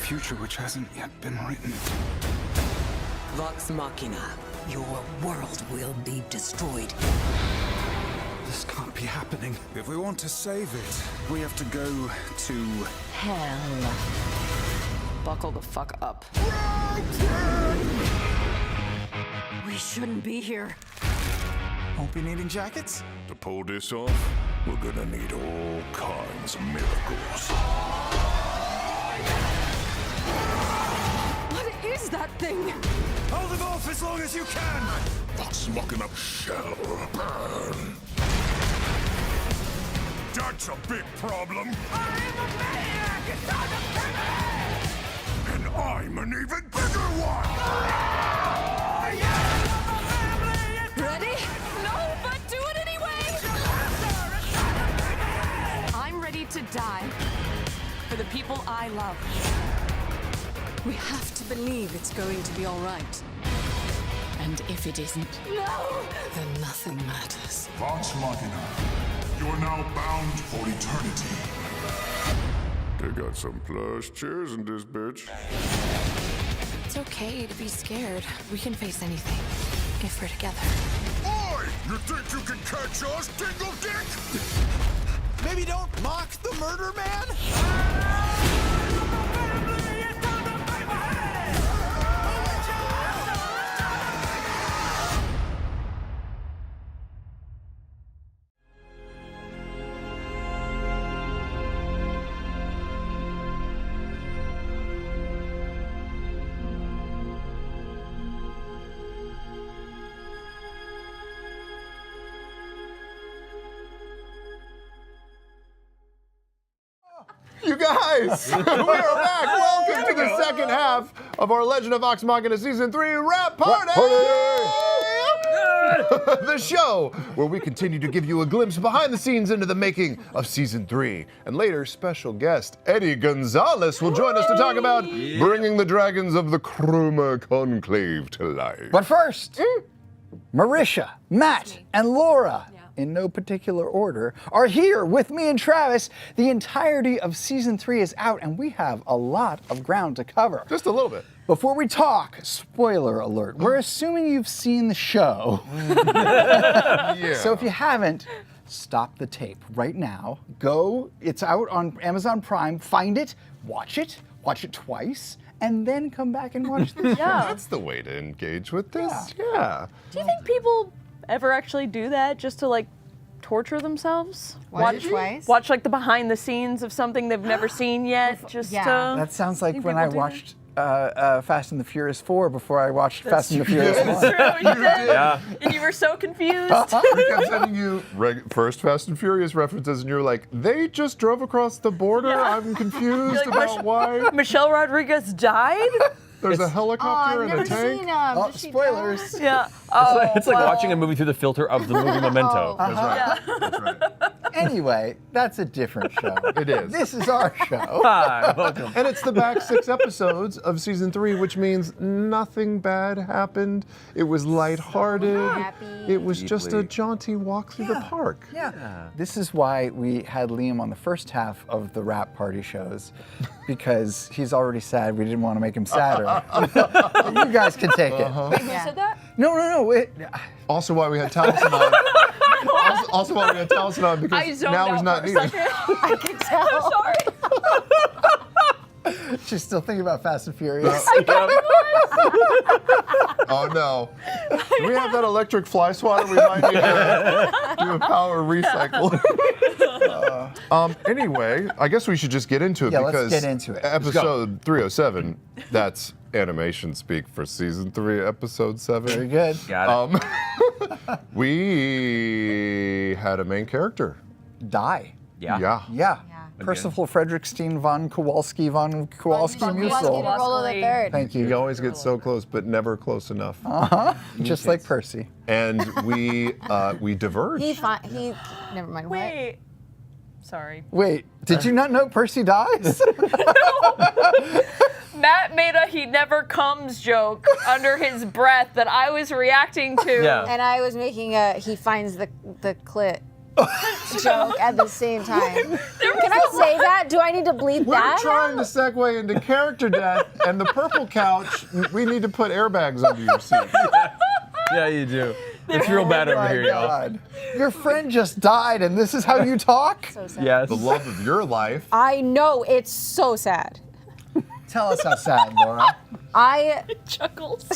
future which hasn't yet been written. Vox Machina, your world will be destroyed. This can't be happening. If we want to save it, we have to go to... Hell. Buckle the fuck up. We shouldn't be here. Won't be needing jackets? To pull this off, we're gonna need all kinds of miracles. What is that thing? Hold them off as long as you can! Vox Machina shall burn. That's a big problem. I'm a maniac! It's time to kill me! And I'm an even bigger one! Ready? No, but do it anyway! I'm ready to die for the people I love. We have to believe it's going to be all right. And if it isn't, then nothing matters. Vox Machina, you are now bound for eternity. They got some plush chairs in this bitch. It's okay to be scared. We can face anything if we're together. Oi! You think you can catch us, Dingle Dick? Maybe don't mock the murder man? You guys, we are back. Welcome to the second half of our Legend of Vox Machina Season 3 Rap Party! The show where we continue to give you a glimpse behind the scenes into the making of Season 3. And later, special guest Eddie Gonzalez will join us to talk about bringing the dragons of the Chroma Conclave to life. But first, Marisha, Matt, and Laura, in no particular order, are here with me and Travis. The entirety of Season 3 is out, and we have a lot of ground to cover. Just a little bit. Before we talk, spoiler alert, we're assuming you've seen the show. Yeah. So if you haven't, stop the tape right now. Go, it's out on Amazon Prime, find it watch it twice, and then come back and watch the show. That's the way to engage with this. Yeah. Do you think people ever actually do that just to like torture themselves? Watch it twice? Watch like the behind the scenes of something they've never seen yet, just to... That sounds like Think when people I do watched Fast and the Furious 4 before I watched Fast and the Furious 1. That's true, you did. Yeah. And you were so confused. We kept sending you first Fast and Furious references, and you're like, they just drove across the border? I'm confused Like, about why. Michelle Rodriguez died? There's a helicopter and a tank. Oh, spoilers. Yeah. It's like watching a movie through the filter of the movie Memento. That's right. That's right. Anyway, that's a different show. It is. This is our show. Hi, welcome. And it's the back 6 episodes of Season 3, which means nothing bad happened. It was lighthearted. Happy. It was just a jaunty walk through the park. Yeah. This is why we had Liam on the first half of the rap party shows, because he's already sad. We didn't want to make him sadder. You guys can take it. Wait, who said that? No. Also why we had Taliesin on. Also why we had Taliesin on, I because zoned now out he's not for a needed. second. I can tell. Sorry. She's still thinking about Fast and Furious. Oh no. Do we have that electric fly swatter? We might need to do a power recycle. Anyway, I guess we should just get into it, Yeah, because let's get into it. episode 307, that's animation speak for Season 3, Episode 7. Very good. Got it. We had a main character. Die. Yeah. Yeah. Percival Frederickstein von Kowalski von Kowalski Musil. Rolo the third. Thank You you. always get so close, but never close enough. Just like Percy. And we diverged. Never mind. Wait. Sorry. Wait, did you not know Percy dies? Matt made a "he never comes" joke under his breath that I was reacting to. Yeah. And I was making he finds the clit. joke at the same time. Can I say that? Do I need to bleep We're that? trying to segue into character death, and the purple couch, we need to put airbags under your seat. Yeah, you do. It's real bad over here, y'all. God. Your friend just died, and this is how you talk? So sad. Yes. The love of your life. I know, it's so sad. Tell us how sad, Laura. Chuckles.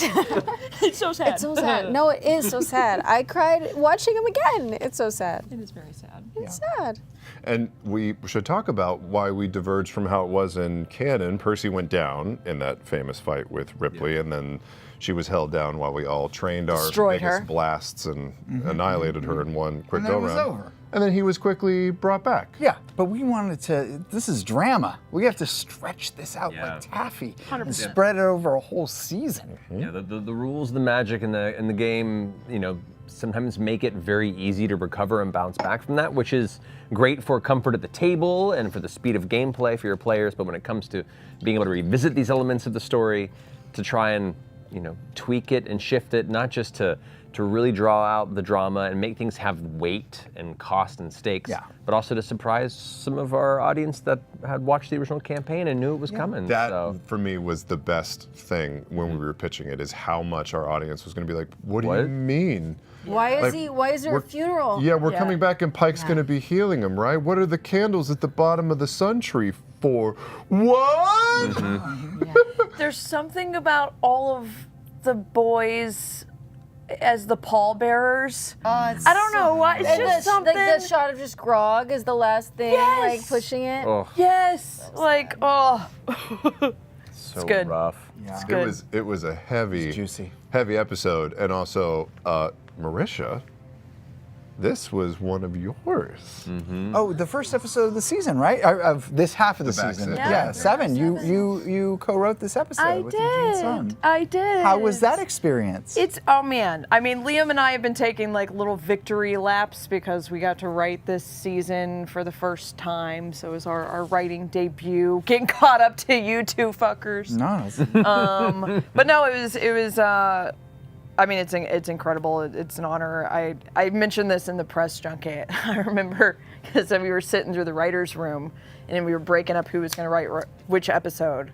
It's so sad. It's so sad. No, it is so sad. I cried watching him again. It's so sad. It is very sad. It's sad. And we should talk about why we diverged from how it was in canon. Percy went down in that famous fight with Ripley, and then she was held down while we all trained our Destroyed biggest her. blasts and annihilated her in one quick And then it was go-round. over. And then he was quickly brought back. Yeah, but we wanted to, this is drama. We have to stretch this out Yeah. like taffy 100%. and spread it over a whole season. Yeah, the rules, the magic in the game, sometimes make it very easy to recover and bounce back from that, which is great for comfort at the table and for the speed of gameplay for your players. But when it comes to being able to revisit these elements of the story, to try and tweak it and shift it, not just to really draw out the drama and make things have weight and cost and stakes, but also to surprise some of our audience that had watched the original campaign and knew it was coming. That, for me, was the best thing when we were pitching it, is how much our audience was going to be like, what do you mean? Why is there a funeral? Yeah, we're coming back and Pike's going to be healing him, right? What are the candles at the bottom of the sun tree for? What? There's something about all of the boys as the pallbearers. I don't know why. It's just something. Like the shot of just grog is the last thing, like pushing it. Oh. Yes, like So good. rough. It's good. It was a heavy, juicy. heavy episode, and also Marisha, this was one of yours. Oh, the first episode of the season, right? Of this half of the back season. seven. Yeah, 7. You co-wrote this episode with Eugene Sun. I did. How was that experience? It's, oh man. I mean, Liam and I have been taking like little victory laps because we got to write this season for the first time. So it was our writing debut, getting caught up to you two fuckers. No. But no, it was. I mean, it's incredible. It's an honor. I mentioned this in the press junket. I remember because we were sitting through the writers' room, and then we were breaking up who was going to write which episode,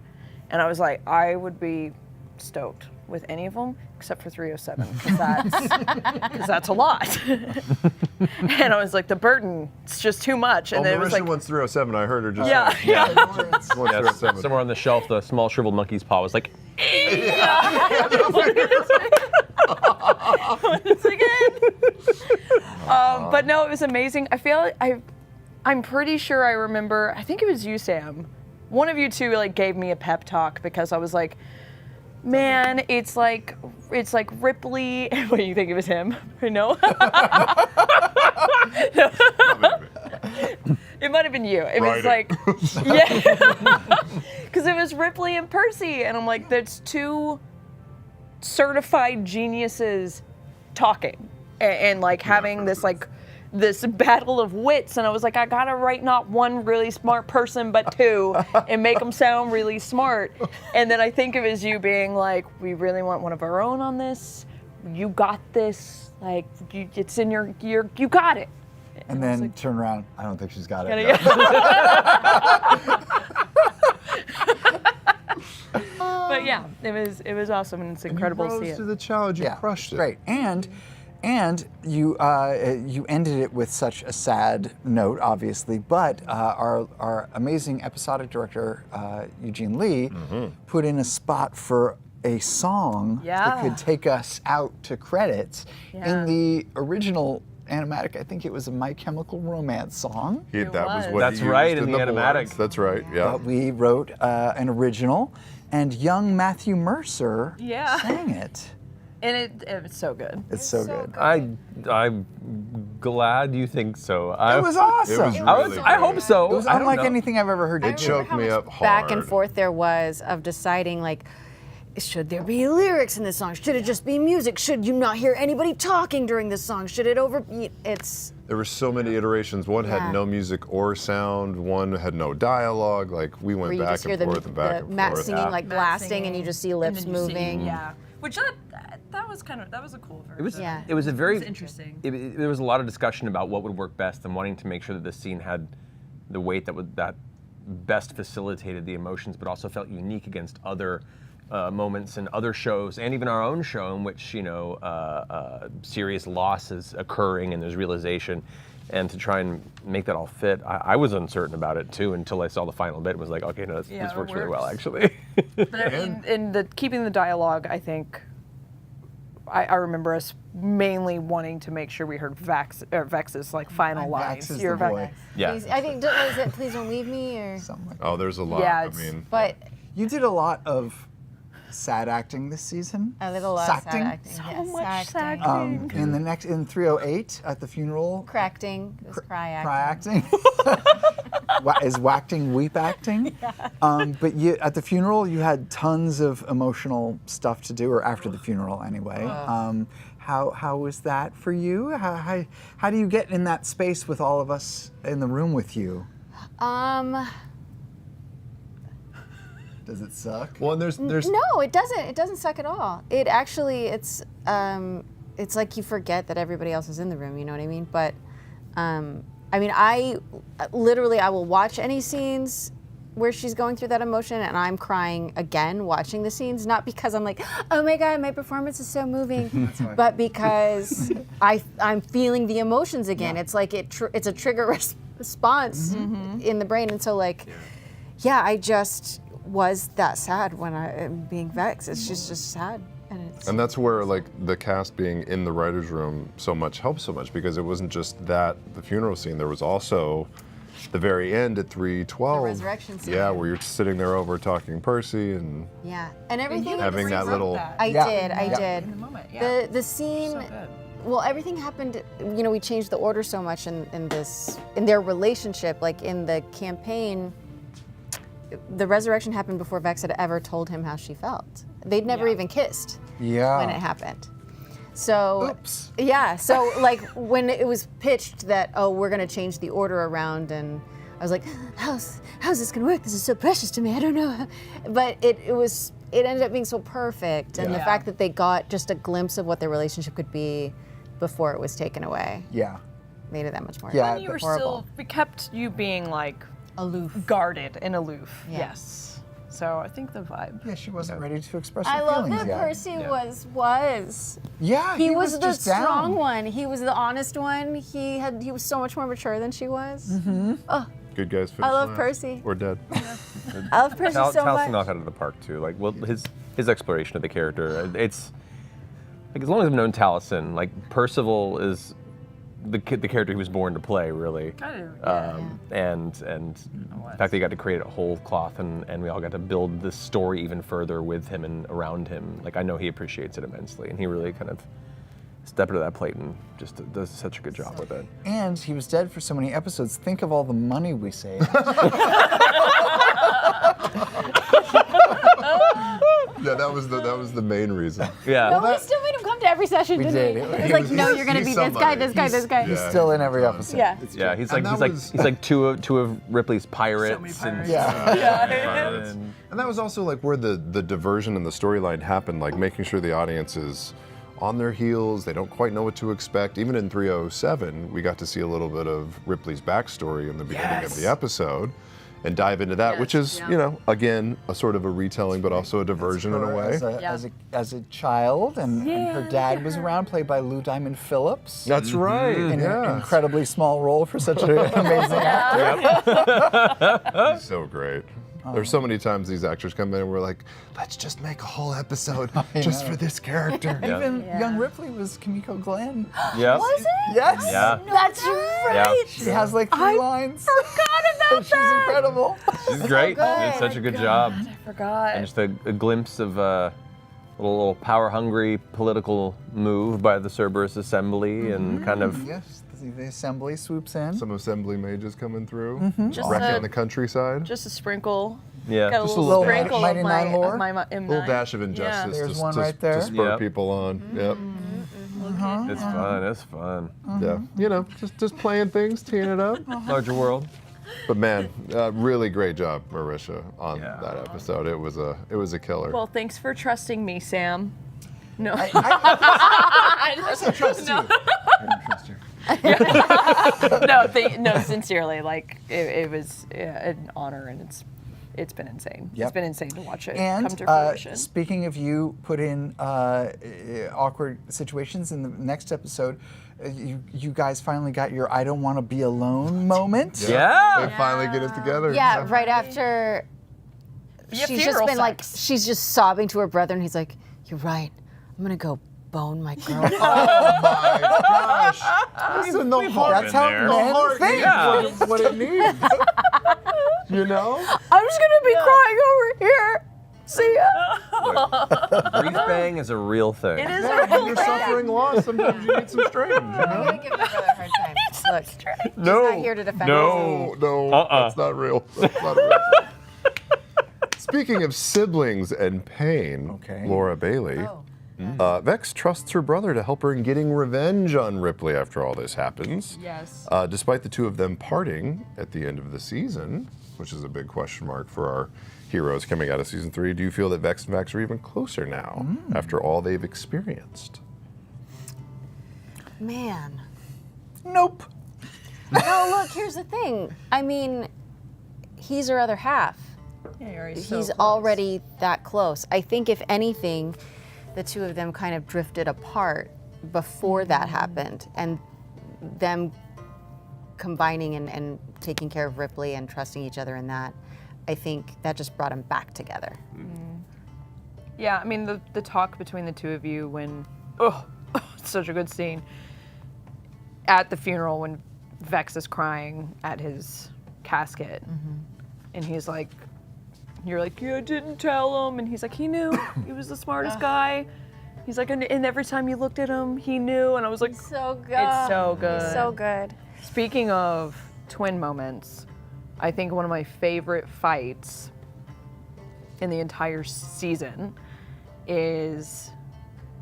and I was like, I would be stoked with any of them except for 307 because that's a lot. And I was like, the burden, it's just too much. And then it was Marisha like, wants 307. I heard her just yeah, say. yeah. Wants 307. Somewhere on the shelf, the small shriveled monkey's paw was like, Once again. But no, it was amazing. I feel I'm pretty sure I remember. I think it was you, Sam. One of you two like gave me a pep talk because I was like, man, it's like Ripley. What do you think it was him? No. It might have been you. It was like, yeah, because it was Ripley and Percy, and I'm like, that's two certified geniuses talking and like having this like this battle of wits, and I was like, I gotta write not one really smart person but two and make them sound really smart. And then I think it was you being like, we really want one of our own on this, you got this, like it's in your you got it. And then like, turn around, I don't think she's got it. But yeah, it was awesome, and it's incredible to see it. To the challenge, you crushed it. Great, and you ended it with such a sad note, obviously. But our amazing episodic director Eugene Lee put in a spot for a song that could take us out to credits. In the original animatic, I think it was a My Chemical Romance song. That was what That's he right, used in the boards. animatic. That's right, yeah. But we wrote an original, and young Matthew Mercer sang it. And it's so good. It's so good. I'm glad you think so. It was awesome. I hope so. It was unlike anything I've ever heard. It choked me up hard. Back and forth there was of deciding like, should there be lyrics in this song? Should it just be music? Should you not hear anybody talking during this song? Should it There were so many iterations. One had no music or sound. One had no dialogue. Like we went back and forth and back and forth. Matt singing like blasting, and you just see lips moving. Which that was a cool version. It was. Yeah. It was a very. It was interesting. There was a lot of discussion about what would work best and wanting to make sure that this scene had the weight that best facilitated the emotions, but also felt unique against other moments in other shows, and even our own show, in which serious loss is occurring and there's realization. And to try and make that all fit, I was uncertain about it too until I saw the final bit and was like, okay, no, this works really well actually. But in keeping the dialogue, I think I remember us mainly wanting to make sure we heard Vex's like final lines. Vex is the boy. Yeah. Please, I think, was it Please Don't Leave Me or? Something like Oh, there's a lot. Yeah, I it's- mean, But You did a lot of sad acting this season. a little less sad Sacting? acting. So yes, much acting. In 308 at the funeral. Cracting. It was cry acting. Cry acting. Is wacting weep acting? But at the funeral, you had tons of emotional stuff to do, or after the funeral anyway. How was that for you? How do you get in that space with all of us in the room with you? Does it suck? well, and there's No, it doesn't. It doesn't suck at all. It actually, it's like you forget that everybody else is in the room. You know what I mean? But I mean, I will watch any scenes where she's going through that emotion, and I'm crying again watching the scenes, not because I'm like, oh my God, my performance is so moving, but because I'm feeling the emotions again. It's like it's a trigger response in the brain, and so like, yeah, I just was that sad when I am being Vex. It's just sad. And that's where like the cast being in the writer's room helps so much because it wasn't just the funeral scene. There was also the very end at 3:12. The resurrection scene. Yeah, where you're sitting there over talking Percy and Yeah, and everything. having that little. I did. In the moment, yeah. The scene. So good. Well, everything happened. You know, we changed the order so much in their relationship. Like in the campaign, the resurrection happened before Vex had ever told him how she felt. They'd never even kissed when it happened. So, Oops. yeah. So like when it was pitched that, oh, we're gonna change the order around, and I was like, how's this gonna work? This is so precious to me. I don't know. But it ended up being so perfect, and the fact that they got just a glimpse of what their relationship could be before it was taken away Yeah. made it that much more. Yeah. And you were horrible. we kept you being like Aloof. guarded and aloof. Yeah. Yes. So I think the vibe. Yeah, she wasn't ready to express her I love feelings that yet. Percy was. Yeah, He was the just strong down. one. He was the honest one. He was so much more mature than she was. Good guys finish I love last. Percy. We're dead. I love Percy so Taliesin much. knocked out of the park too. Like, well, his exploration of the character, it's like as long as I've known Taliesin, like Percival is the character he was born to play, really. And the fact that he got to create a whole cloth and we all got to build this story even further with him and around him. Like, I know he appreciates it immensely, and he really kind of stepped into that plate and just does such a good job with it. And he was dead for so many episodes. Think of all the money we saved. Yeah, that was the main reason. Yeah. No, we still made him come to every session, We didn't did. we? He It was like, was- no, you're gonna be he's this guy, somebody. this guy, this guy. He's still in every episode. Yeah. Yeah, he's And like that he's like two of Ripley's pirates. many and- pirates. Yeah. And that was also like where the diversion in the storyline happened, like making sure the audience is on their heels, they don't quite know what to expect. Even in 307, we got to see a little bit of Ripley's backstory in the beginning of the episode and dive into that, which is, you know, again, a sort of a retelling, but also a diversion in a way. As a child, and her dad was around, played by Lou Diamond Phillips. That's right. In an incredibly small role for such an amazing actor. He's so great. There's so many times these actors come in and we're like, let's just make a whole episode just for this character. Even young Ripley was Kimiko Glenn. Yeah. Was it? Yes. Yeah. That's right. She has like 3 lines. Forgot about She's incredible. She's great. She did such a good job. I forgot. And just a glimpse of a little power-hungry political move by the Cerberus Assembly and kind of Yes, the assembly swoops in. Some assembly mages coming through, Just wrecking a- the countryside. Just a sprinkle. yeah. Got a Just little, little sprinkle Mighty of Nine lore. my A little dash of injustice There's to, one to- right there. to spur Yep. people on. Yep. It's fun. It's fun. Yeah. You know, just playing things, teeing it up. Larger world. But man, really great job, Marisha, on Yeah. that episode. It was a killer. Well, thanks for trusting me, Sam. No. I trust you. I don't trust you. No, sincerely, like it was an honor, and it's been insane. Yep. It's been insane to watch it And come to fruition. speaking of you put in awkward situations, in the next episode, you guys finally got your "I don't want to be alone" moment. Yeah. They finally get it together. Yeah, right after she's just funeral been like, sex. she's just sobbing to her brother, and he's like, "You're right. I'm gonna go bone my girl." Oh my gosh. Listen, the heart. That's how there. men think. Yeah. What it needs. You know? I'm just gonna be crying over here. See ya. Grief bang is a real thing. It is Yeah, when you're suffering loss, sometimes you need some strange, you I'm know? gonna give my brother a hard time. Look, he's No. not here to defend us. No, that's not real. That's not real. Speaking of siblings and pain, Okay. Laura Bailey, Vex trusts her brother to help her in getting revenge on Ripley after all this happens. Yes. Despite the two of them parting at the end of the season, which is a big question mark for our heroes coming out of season 3, do you feel that Vex and Vax are even closer now after all they've experienced? Man. Nope. No, look, here's the thing. I mean, he's her other half. Yeah, He's already that close. I think if anything, the two of them kind of drifted apart before that happened, and them combining and taking care of Ripley and trusting each other in that, I think that just brought them back together. Yeah, I mean the talk between the two of you when it's such a good scene at the funeral when Vex is crying at his casket, and he's like, you're like, yeah, I didn't tell him, and he's like, he knew, he was the smartest guy. He's like, and every time you looked at him, he knew, and I was like, So good. it's so good. So good. Speaking of twin moments, I think one of my favorite fights in the entire season is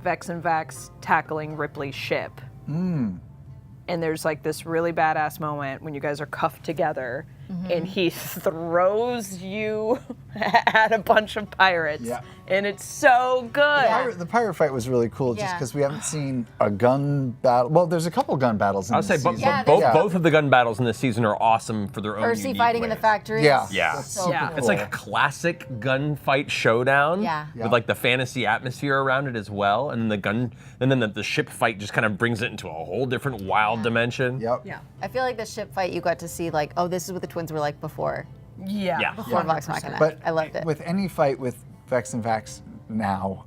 Vex and Vax tackling Ripley's ship. And there's like this really badass moment when you guys are cuffed together and he throws you at a bunch of pirates. Yeah. And it's so good. The pirate fight was really cool just Yeah. because we haven't seen a gun battle. Well, there's a couple gun battles in I'll this say season. Yeah, both of the gun battles in this season are awesome for their own Percy unique fighting in the ways. factory. Yeah. Yeah. That's So super Yeah. cool. It's like a classic gunfight showdown Yeah. with like the fantasy atmosphere around it as well, and then the ship fight just kind of brings it into a whole different wild dimension. Yep. Yeah. I feel like the ship fight, you got to see like, oh, this is what the twins were like before. Yeah. Before Vox Machina. But I loved it. With any fight with Vex and Vax now,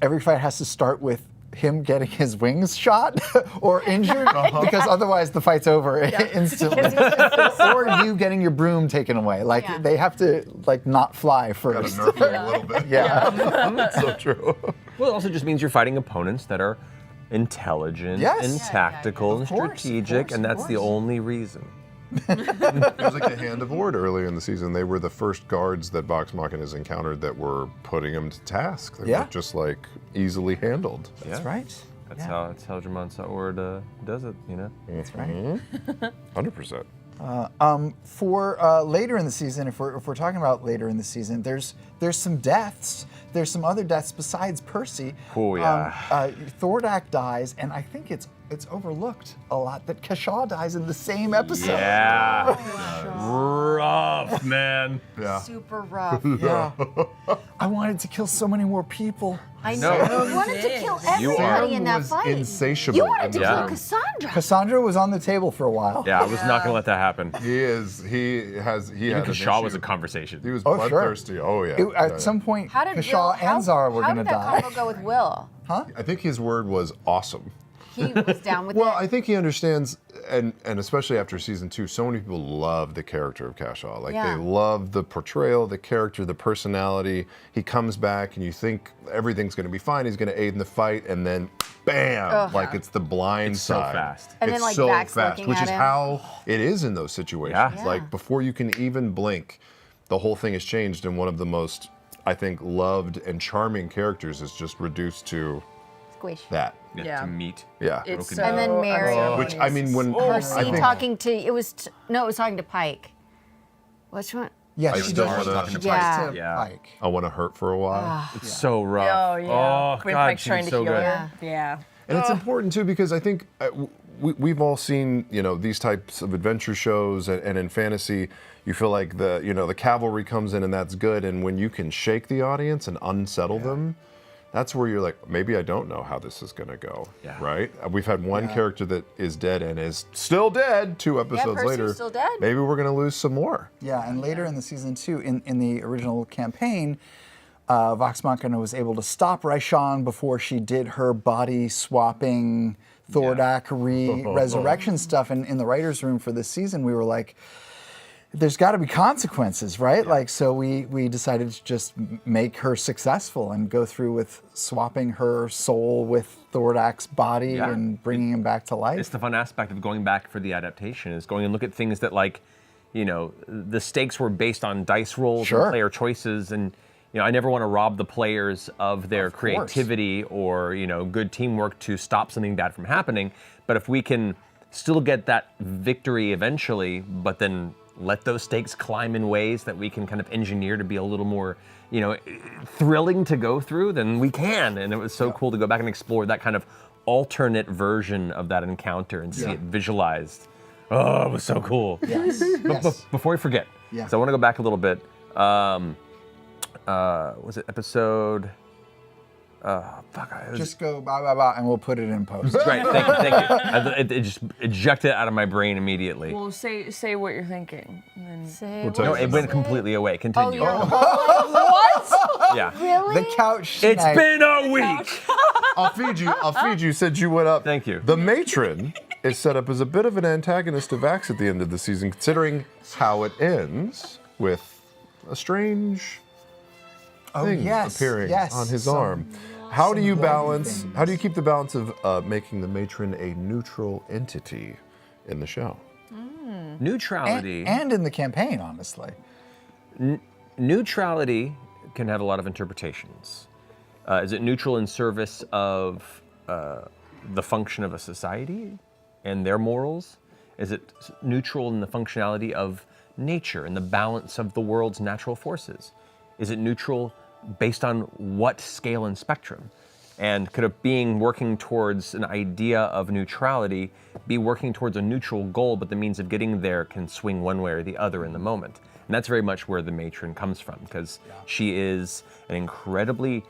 every fight has to start with him getting his wings shot or injured, because otherwise the fight's over instantly. Or you getting your broom taken away. Like Yeah. they have to like not fly Gotta first. nerf him a little bit. Yeah. That's so true. Well, it also just means you're fighting opponents that are intelligent Yes. and tactical and Of course, strategic, and that's the course. only reason. It was like the Hand of Ord earlier in the season. They were the first guards that Vox Machina's encountered that were putting him to task. They Yeah. were just like easily handled. That's right. That's how Dramon Saord does it, you know? That's right. 100%. For later in the season, if we're talking about later in the season, there's some deaths. There's some other deaths besides Percy. Oh, yeah. Thordak dies, and I think it's overlooked a lot that Kashaw dies in the same episode. Yeah. Rough, man. Yeah. Super rough. Yeah. I wanted to kill so many more people. I know. know. You wanted to kill You everybody are- in that was fight. insatiable. You wanted to Yeah. kill Cassandra. Cassandra was on the table for a while. Yeah, I was not gonna let that happen. He Even had an Kashaw was a issue. conversation. He was Oh, sure. bloodthirsty. Oh, yeah. At some point, How did Kashaw Will, and Zara were how going to did that die. combo go with Will? I think his word was awesome. He was down with Well, it. I think he understands, and especially after season 2, so many people love the character of Kashaw. Like, Yeah. they love the portrayal, the character, the personality. He comes back, and you think everything's going to be fine. He's going to aid in the fight, and then, bam! Ugh. Like, it's the blind It's so side. fast. And then, It's like, so Vax fast, looking which at is him. how it is in those situations. Yeah. Like, before you can even blink, the whole thing has changed, and one of the most, I think, loved and charming characters is just reduced to Squish. that. Yeah. To meet. Yeah. It's And then Mary. Which, I mean, when Her I scene think, talking to, it was talking to Pike. Which one? Yeah, I she still does. wanna- She tries Yeah. to Yeah. Pike. I want to hurt for a while. It's so rough. Oh yeah. Oh, When God, Pike's trying she's to so heal good. her. Yeah. And it's important too because I think we've all seen these types of adventure shows, and in fantasy, you feel like the cavalry comes in and that's good, and when you can shake the audience and unsettle them, that's where you're like, maybe I don't know how this is going to go. Yeah. Right? We've had one character that is dead and is still dead 2 episodes Percy's later. still dead. Maybe we're going to lose some more. Yeah, and later in the season 2, in the original campaign, Vox Machina was able to stop Raishan before she did her body swapping Thordak resurrection stuff. And in the writers' room for this season, we were like, there's got to be consequences, right? Like, so we decided to just make her successful and go through with swapping her soul with Thordak's body and bringing him back to life. It's the fun aspect of going back for the adaptation, is going and look at things that, like, the stakes were based on dice rolls and player choices, and I never want to rob the players of their creativity or good teamwork to stop something bad from happening. But if we can still get that victory eventually, but then let those stakes climb in ways that we can kind of engineer to be a little more, thrilling to go through, then we can. And it was so cool to go back and explore that kind of alternate version of that encounter and see it visualized. Oh, it was so cool. Yes. Before we forget, so I want to go back a little bit. Was it episode? Just go blah, blah, blah, and we'll put it in post. Great, thank you. It just ejected out of my brain immediately. Well, say what you're thinking. And then... No, it went completely away. Continue. What? Yeah. Really? The couch. It's been a week. I'll feed you. Since you went up. Thank you. The matron is set up as a bit of an antagonist to Vax at the end of the season, considering how it ends with a strange thing appearing on his arm. How do you balance? How do you keep the balance of making the matron a neutral entity in the show? Neutrality and in the campaign, honestly. Neutrality can have a lot of interpretations. Is it neutral in service of the function of a society and their morals? Is it neutral in the functionality of nature and the balance of the world's natural forces? Is it neutral based on what scale and spectrum? And could a being working towards an idea of neutrality be working towards a neutral goal, but the means of getting there can swing one way or the other in the moment? And that's very much where the matron comes from, because she is an incredibly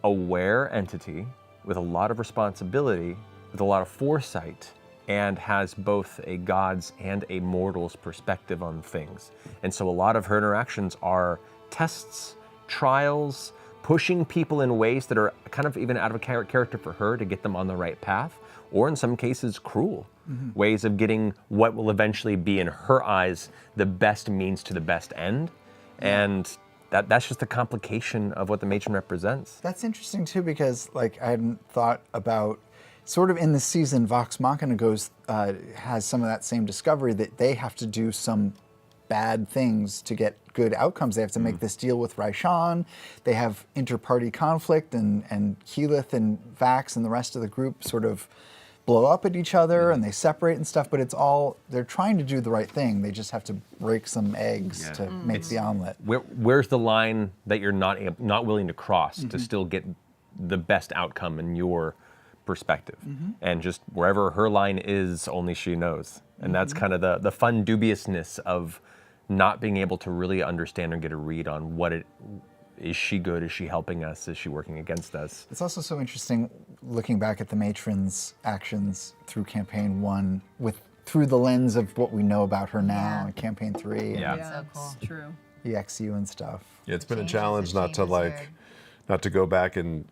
aware entity with a lot of responsibility, with a lot of foresight, and has both a god's and a mortal's perspective on things. And so a lot of her interactions are tests, trials, pushing people in ways that are kind of even out of character for her to get them on the right path, or in some cases cruel ways of getting what will eventually be, in her eyes, the best means to the best end. And that's just a complication of what the matron represents. That's interesting too, because I hadn't thought about, sort of in the season, Vox Machina has some of that same discovery that they have to do some bad things to get good outcomes. They have to make this deal with Raishan. They have inter-party conflict, and Keyleth and Vax and the rest of the group sort of blow up at each other and they separate and stuff, but it's all, they're trying to do the right thing. They just have to break some eggs to make the omelet. Where's the line that you're not willing to cross to still get the best outcome in your perspective? And just wherever her line is, only she knows. And that's kind of the fun dubiousness of not being able to really understand or get a read on is she good? Is she helping us? Is she working against us? It's also so interesting looking back at the matron's actions through campaign 1 through the lens of what we know about her now in campaign 3. Yeah, So cool. It's true. EXU and stuff. Yeah, it's been a challenge not to go back and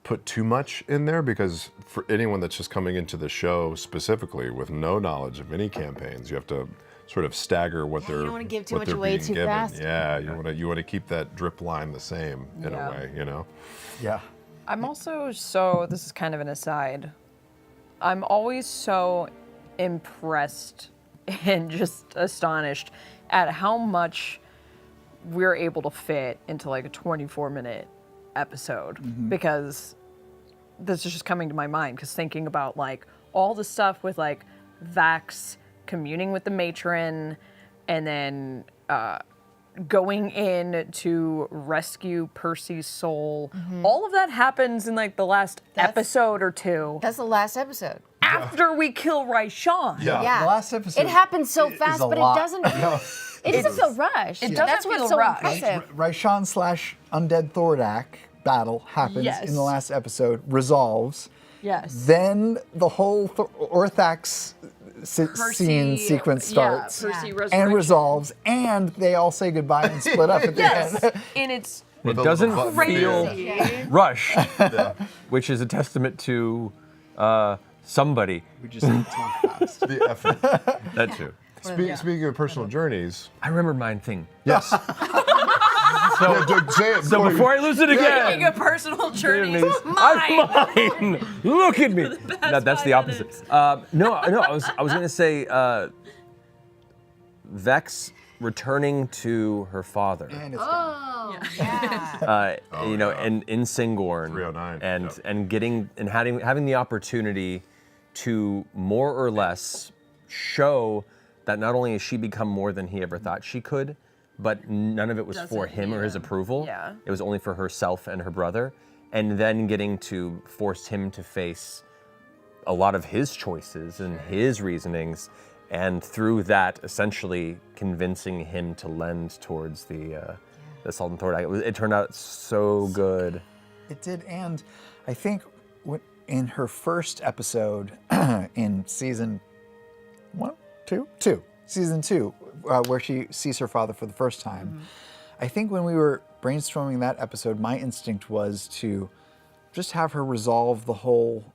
put too much in there, because for anyone that's just coming into the show specifically with no knowledge of any campaigns, you have to sort of stagger what they're. You don't want to give too what much they're away being too given. fast. Yeah, you want to keep that drip line the same in a way, Yeah. I'm also so, this is kind of an aside, I'm always so impressed and just astonished at how much we're able to fit into like a 24-minute episode, because this is just coming to my mind, because thinking about like all the stuff with like Vax communing with the matron, and then going in to rescue Percy's soul. All of that happens in like the last episode or two. That's the last episode. After we kill Raishan. Yeah. The last episode. It happens so fast, a but lot. it doesn't. It doesn't feel rushed. It doesn't That's feel what's so rushed. impressive. Raishan / Undead Thordak battle happens Yes. in the last episode, resolves. Yes. Then the whole Orthax scene sequence starts Percy and resurrection. resolves, and they all say goodbye and split up at the Yes. end. And it's It doesn't feel crazy. rushed, which is a testament to somebody. We just need to talk fast. The effort. That too. Speaking of personal journees. I remember mine thing. Yes. So, say it so before I lose it again. a personal journey. I'm mine. Look at me. No, that's the opposite. No. I was gonna say Vex returning to her father. And it's Yeah. You know, and in Singorn, 309, and getting and having the opportunity to more or less show that not only has she become more than he ever thought she could, but none of it was for him or his approval. Yeah. It was only for herself and her brother, and then getting to force him to face a lot of his choices and his reasonings, and through that, essentially convincing him to lend towards the Sultan Thordak. It turned out so good. It did, and I think in her first episode in season season two, where she sees her father for the first time, I think when we were brainstorming that episode, my instinct was to just have her resolve the whole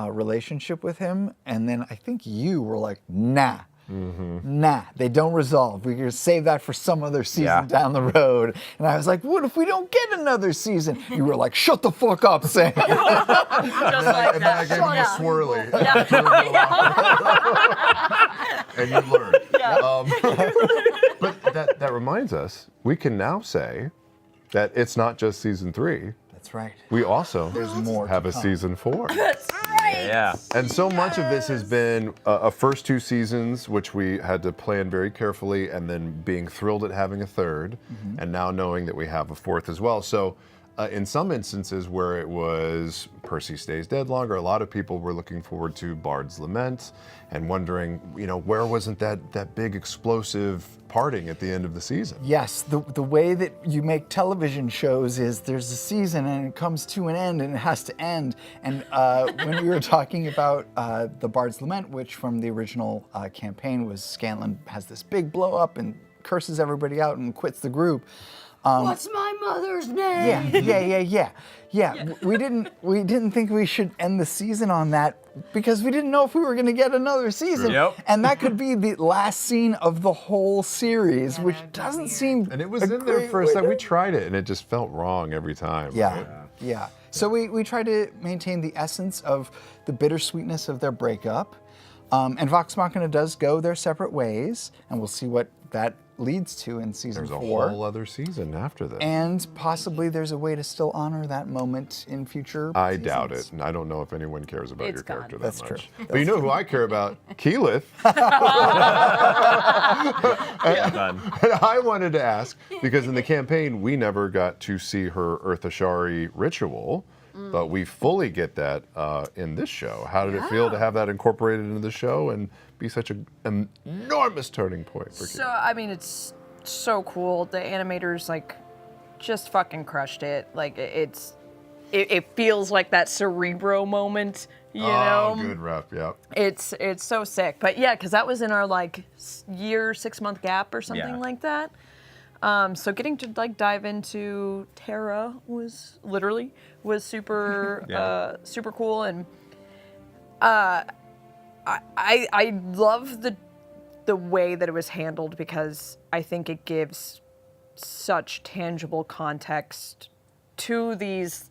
relationship with him, and then I think you were like, nah. Nah, they don't resolve. We're gonna save that for some other season down the road. And I was like, what if we don't get another season? You were like, shut the fuck up, Sam. Just like And then I gave him a swirly. And you learned. But that reminds us, we can now say that it's not just season 3. That's right. We also There's more to have a come. season 4. That's right. Yeah. And so much of this has been a first 2 seasons, which we had to plan very carefully, and then being thrilled at having a third, and now knowing that we have a 4th as well. So in some instances where it was Percy stays dead longer, a lot of people were looking forward to Bard's Lament and wondering, where wasn't that big explosive parting at the end of the season? Yes, the way that you make television shows is there's a season and it comes to an end and it has to end. And when we were talking about the Bard's Lament, which from the original campaign was Scanlan has this big blow up and curses everybody out and quits the group. What's my mother's name? Yeah. We didn't think we should end the season on that because we didn't know if we were going to get another season. Yep. And that could be the last scene of the whole series, which doesn't seem. And it was a in there great first way time. We to- tried it, and it just felt wrong every time. Yeah. So we try to maintain the essence of the bittersweetness of their breakup. And Vox Machina does go their separate ways, and we'll see what that leads to in season There's 4. a whole other season after this. And possibly there's a way to still honor that moment in future I seasons. doubt it. And I don't know if anyone cares about It's your gone. character that That's much. true. But you know who I care about? Keyleth. Done. And I wanted to ask, because in the campaign, we never got to see her Earth Ashari ritual, but we fully get that in this show. How did it feel to have that incorporated into the show and be such an enormous turning point for So, Keyleth? I mean, it's so cool. The animators, just fucking crushed it. It feels like that Cerebro moment, you know? Oh, good rep, yeah. It's so sick. But yeah, because that was in our, 6-month gap or something like that. So getting to dive into Terra was super super cool, and I love the way that it was handled because I think it gives such tangible context to these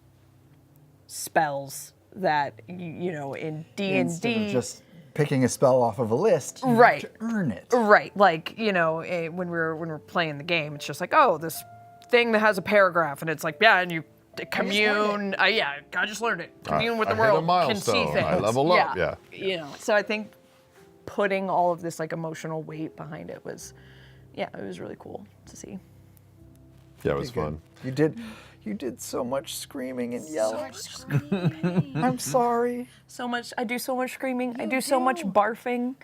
spells that in D&D Instead of just picking a spell off of a list, you Right. have to earn it. Right, when we're playing the game, it's just this thing that has a paragraph, and it's and you commune. I just learned it. Commune with the I hit a world, can see milestone. things. I level up, yeah. So I think putting all of this emotional weight behind it was, it was really cool to see. Yeah, it was fun. You did so much screaming and yelling. I'm sorry. So much. I do so much screaming. I do so much barfing.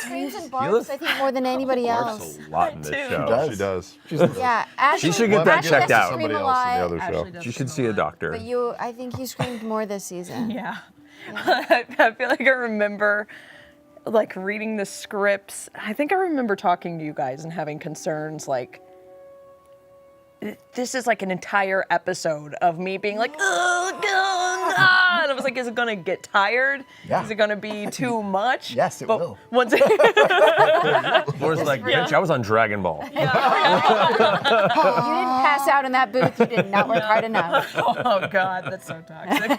Screams and barks, I think, more than anybody else. Barks a lot in this too. show. She does. Yeah, Ashley, She should get that Ashley checked doesn't out. scream Somebody a else in the lot, other show. Ashley does She should see a doctor. but I think you screamed more this season. Yeah. I feel like I remember like reading the scripts. I think I remember talking to you guys and having concerns like this is like an entire episode of me being like, oh, God, ah. And I was like, is it gonna get tired? Yeah. Is it gonna be too much? Yes, it will. Once Laura's like, bitch, I was on Dragon Ball. You didn't pass out in that booth. You did not work hard enough. Oh God, that's so toxic.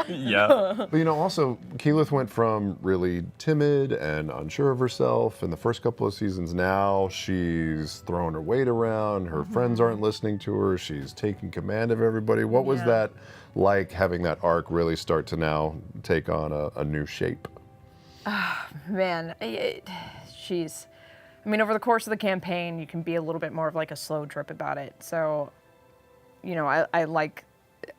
Yeah. But also, Keyleth went from really timid and unsure of herself in the first couple of seasons. Now she's throwing her weight around. Her friends aren't listening to her. She's taking command of everybody. What was that like, having that arc really start to now take on a new shape? Man, she's. I mean, over the course of the campaign, you can be a little bit more of like a slow drip about it. So, I like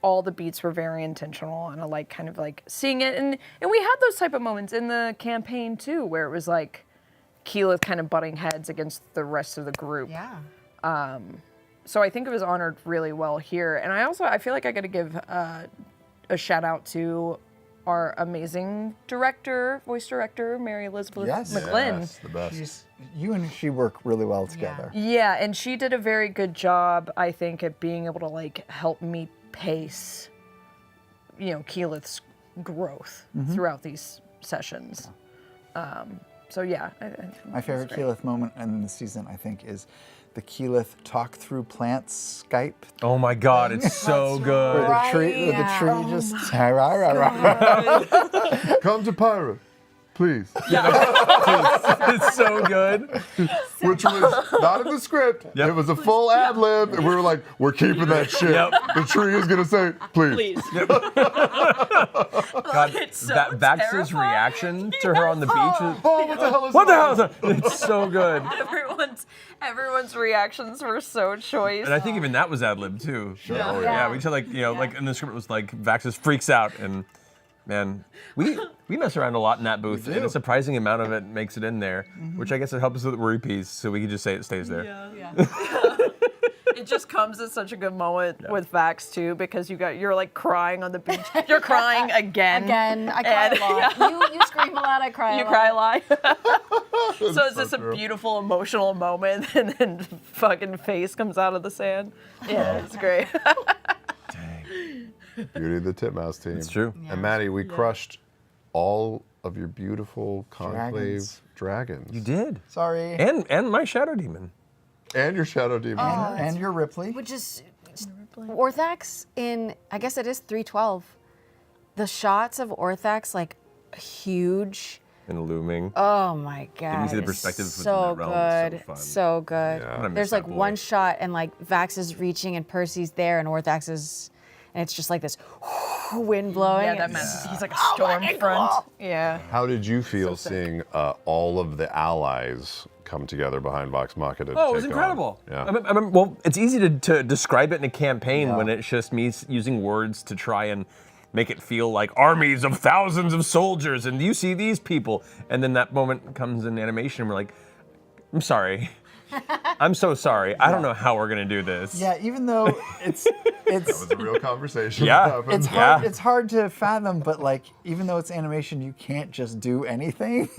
all the beats were very intentional, and I like kind of like seeing it. And we had those type of moments in the campaign too, where it was like Keyleth kind of butting heads against the rest of the group. Yeah. So I think it was honored really well here. And I feel like I got to give a shout out to our amazing voice director, Mary Elizabeth McGlynn. Yes, the best. You and she work really well together. Yeah, and she did a very good job, I think, at being able to like help me pace, Keyleth's growth throughout these sessions. So yeah. My favorite Keyleth moment in the season, I think, is the Keyleth talk through plants Skype. Oh my God, it's so good. Where the tree just Come to Pyra, please. It's so good. Which was not in the script. Yep. It was a full ad lib, and we were like, we're keeping that shit. Yep. The tree is gonna say, please. God, It's so Vax's terrifying. reaction to her on the beach. Oh, what the hell is What the that? hell is that? It's so good. Everyone's reactions were so choice. And I think even that was ad lib too. Sure. Yeah. We just had like like in the script it was like Vaxis freaks out, and man, we mess around a lot in that booth, and a surprising amount of it makes it in there, which I guess it helps us with the repeats, so we can just say it stays there. Yeah. It just comes at such a good moment with Vax too, because you're like crying on the beach. You're crying again. Again, I cry a lot. You scream a lot, I cry a lot. You cry a lot. So it's just a beautiful emotional moment, and then fucking face comes out of the sand. Yeah, it's great. Beauty of the Titmouse team. It's true. And Maddie, we crushed all of your beautiful Conclave dragons. You did. Sorry. And my Shadow Demon. And your Shadow Demon. And your Ripley. Which is Orthax in, I guess it is 312. The shots of Orthax, like huge. And looming. Oh my God. You see the perspectives so within that realm. good. It's so fun. So good. Yeah. I'm gonna miss There's like that boy. one shot and like Vax is reaching and Percy's there and Orthax is, and it's just like this wind blowing. Yeah, that It's- meant he's like a storm front. Yeah. How did you feel seeing all of the allies come together behind Vox Machina? Oh, it was incredible. Yeah. I mean, well, it's easy to describe it in a campaign when it's just me using words to try and make it feel like armies of thousands of soldiers, and you see these people, and then that moment comes in animation, and we're like, I'm sorry. I'm so sorry. I don't know how we're gonna do this. Yeah, even though it's That was a real conversation. Yeah. that happened. it's hard, it's hard to fathom, but like even though it's animation, you can't just do anything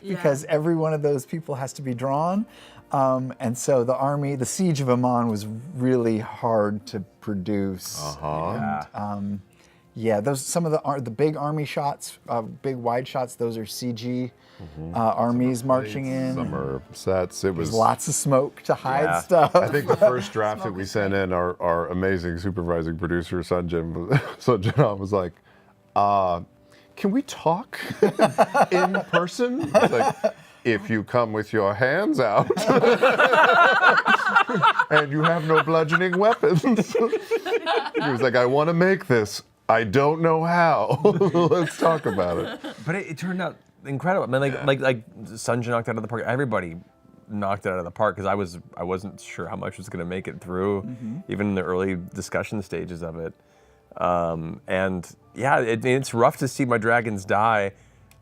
because every one of those people has to be drawn. And so the Siege of Amman was really hard to produce. And, yeah, those some of the big army shots, big wide shots. Those are CG armies marching in. Some are sets. It was Lots of smoke to hide Yeah. stuff. I think the first draft that we sent in, our amazing supervising producer, Sanjin, was like, can we talk in person? It's like, if you come with your hands out and you have no bludgeoning weapons. He was like, I want to make this. I don't know how. Let's talk about it. But it turned out incredible. I mean, like Sunja knocked out of the park. Everybody knocked it out of the park because I wasn't sure how much was going to make it through, even in the early discussion stages of it. And yeah, it's rough to see my dragons die,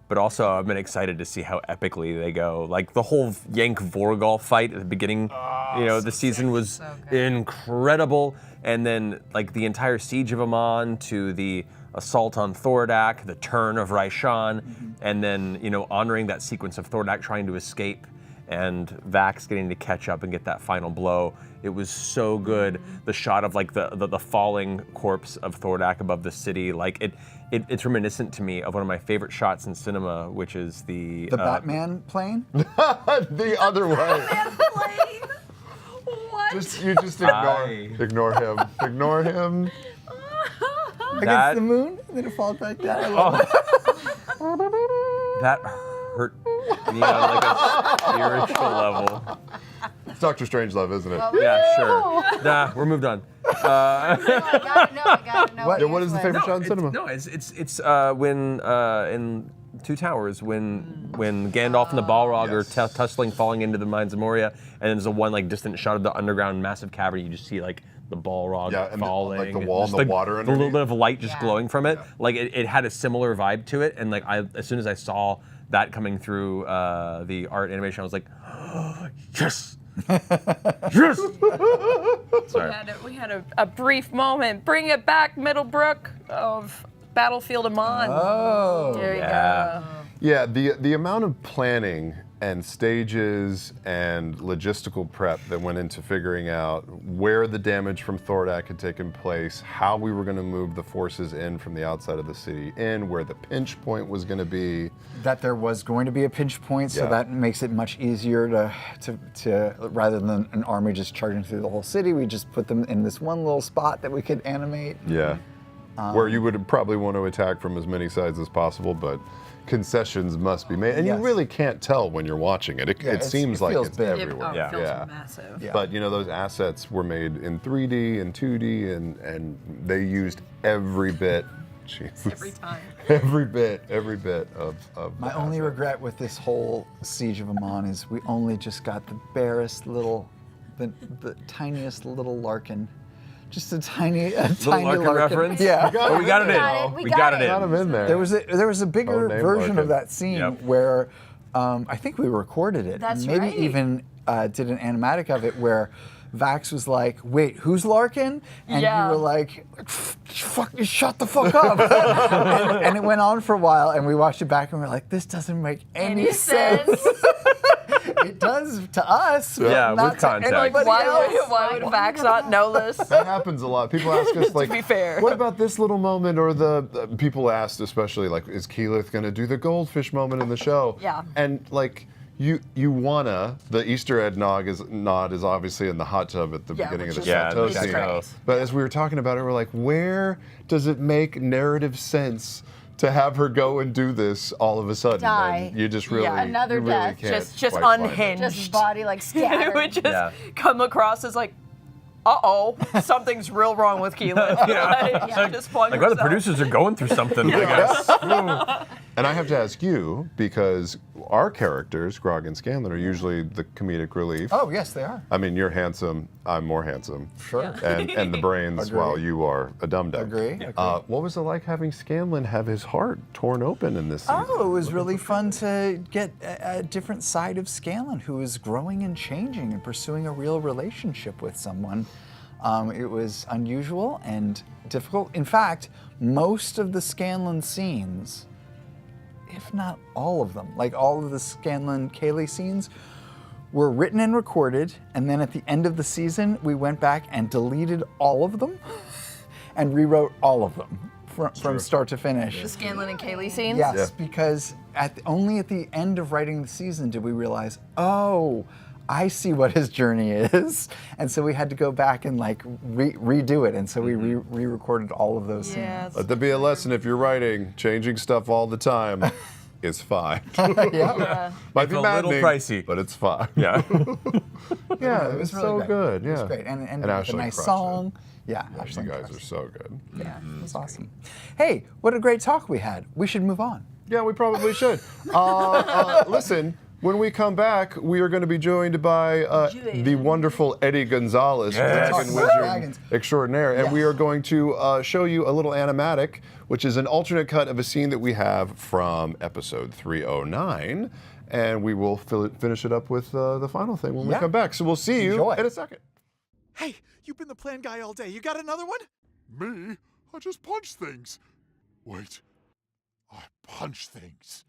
but also I've been excited to see how epically they go. Like the whole Yank Vorgol fight at the beginning, the season was incredible. And then like the entire siege of Amon to the assault on Thordak, the turn of Raishan, and then, honoring that sequence of Thordak trying to escape and Vax getting to catch up and get that final blow. It was so good. The shot of like the falling corpse of Thordak above the city, like it's reminiscent to me of one of my favorite shots in cinema, which is the Batman plane? The other way. What? You just ignore him. Ignore him. Against the moon, and then it falls back down. That hurt me on like a spiritual level. It's Dr. Strangelove, isn't it? Yeah, sure. Nah, we're moved on. I got it. What is the favorite shot in cinema? It's when in Two Towers when Gandalf and the Balrog are tussling, falling into the mines of Moria, and there's a one like distant shot of the underground massive cavern. You just see like the Balrog falling, like the wall and the water, the little bit of light just glowing from it. Like it had a similar vibe to it, and like as soon as I saw that coming through the art animation, I was like, oh, yes. Yes! Sorry. We had a brief moment. Bring it back, Middlebrook of Battlefield Amon. Oh, there you go. Yeah, the amount of planning and stages and logistical prep that went into figuring out where the damage from Thordak had taken place, how we were going to move the forces in from the outside of the city in, where the pinch point was going to be. That there was going to be a pinch point, so that makes it much easier to rather than an army just charging through the whole city, we just put them in this one little spot that we could animate. Yeah, where you would probably want to attack from as many sides as possible, but concessions must be made, and you really can't tell when you're watching it. It seems like it's big. everywhere. It feels massive. Yeah. But those assets were made in 3D and 2D, and they used every bit. Jesus. Every time. Every bit of My only regret with this whole Siege of Amon is we only just got the barest little, the tiniest little Larkin. Just a tiny Larkin reference? Yeah. We got it in. We got it in. Got him in there. There was a bigger Name version Larkin. of that scene where I think we recorded it. That's Maybe right. even did an animatic of it where Vax was like, "Wait, who's Larkin?" And you were like, "Shut the fuck up!" and it went on for a while, and we watched it back, and we were like, "This doesn't make any sense." It does to us. Yeah, not with to context. anybody Why else. would Vax not know this? That happens a lot. People ask us, like, be fair. what about this little moment? Or the people asked, especially, like, is Keyleth going to do the goldfish moment in the show? Yeah. And, like, the Easter egg nod is obviously in the hot tub at the beginning of the chateau the scene. chateau. But as we were talking about it, we're like, where does it make narrative sense to have her go and do this all of a sudden? Die. And you just really, another you really death. can't Just quite find it. unhinged. Just body like It scattered. would just come across as like, something's real wrong with Keelan. Just Like, well, the producers are going through something, I guess. And I have to ask you, because our characters, Grog and Scanlan, are usually the comedic relief. Oh yes, they are. I mean, you're handsome, I'm more handsome. Sure. And the brains, Agree. while you are a dum-dum. Agree. What was it like having Scanlan have his heart torn open in this season? Oh, it was really fun to get a different side of Scanlan, who is growing and changing and pursuing a real relationship with someone. It was unusual and difficult. In fact, most of the Scanlan scenes, if not all of them, like all of the Scanlan Kaylee scenes, were written and recorded, and then at the end of the season, we went back and deleted all of them and rewrote all of them from start to finish. The Scanlan and Kaylee scenes? Yes, because only at the end of writing the season did we realize, oh, I see what his journey is. And so we had to go back and like redo it. And so we re-recorded all of those scenes. Let there be a lesson if you're writing, changing stuff all the time is fine. Yeah. Might be It's a little maddening, pricey. but it's fine. Yeah. Yeah, It was it's really so great. good. It was Yeah. great. And Ashley a nice crushed song. Yeah, it. Ashley You guys crushed are so good. Yeah, it was awesome. Hey, what a great talk we had. We should move on. Yeah, we probably should. Listen, When we come back, we are going to be joined by the wonderful Eddie Gonzalez, Dragon Wizard extraordinaire, and we are going to show you a little animatic, which is an alternate cut of a scene that we have from episode 309, and we will finish it up with the final thing when we come back. So we'll see you in a second. Hey, you've been the plan guy all day. You got another one? Me? I just punch things. Wait, I punch things.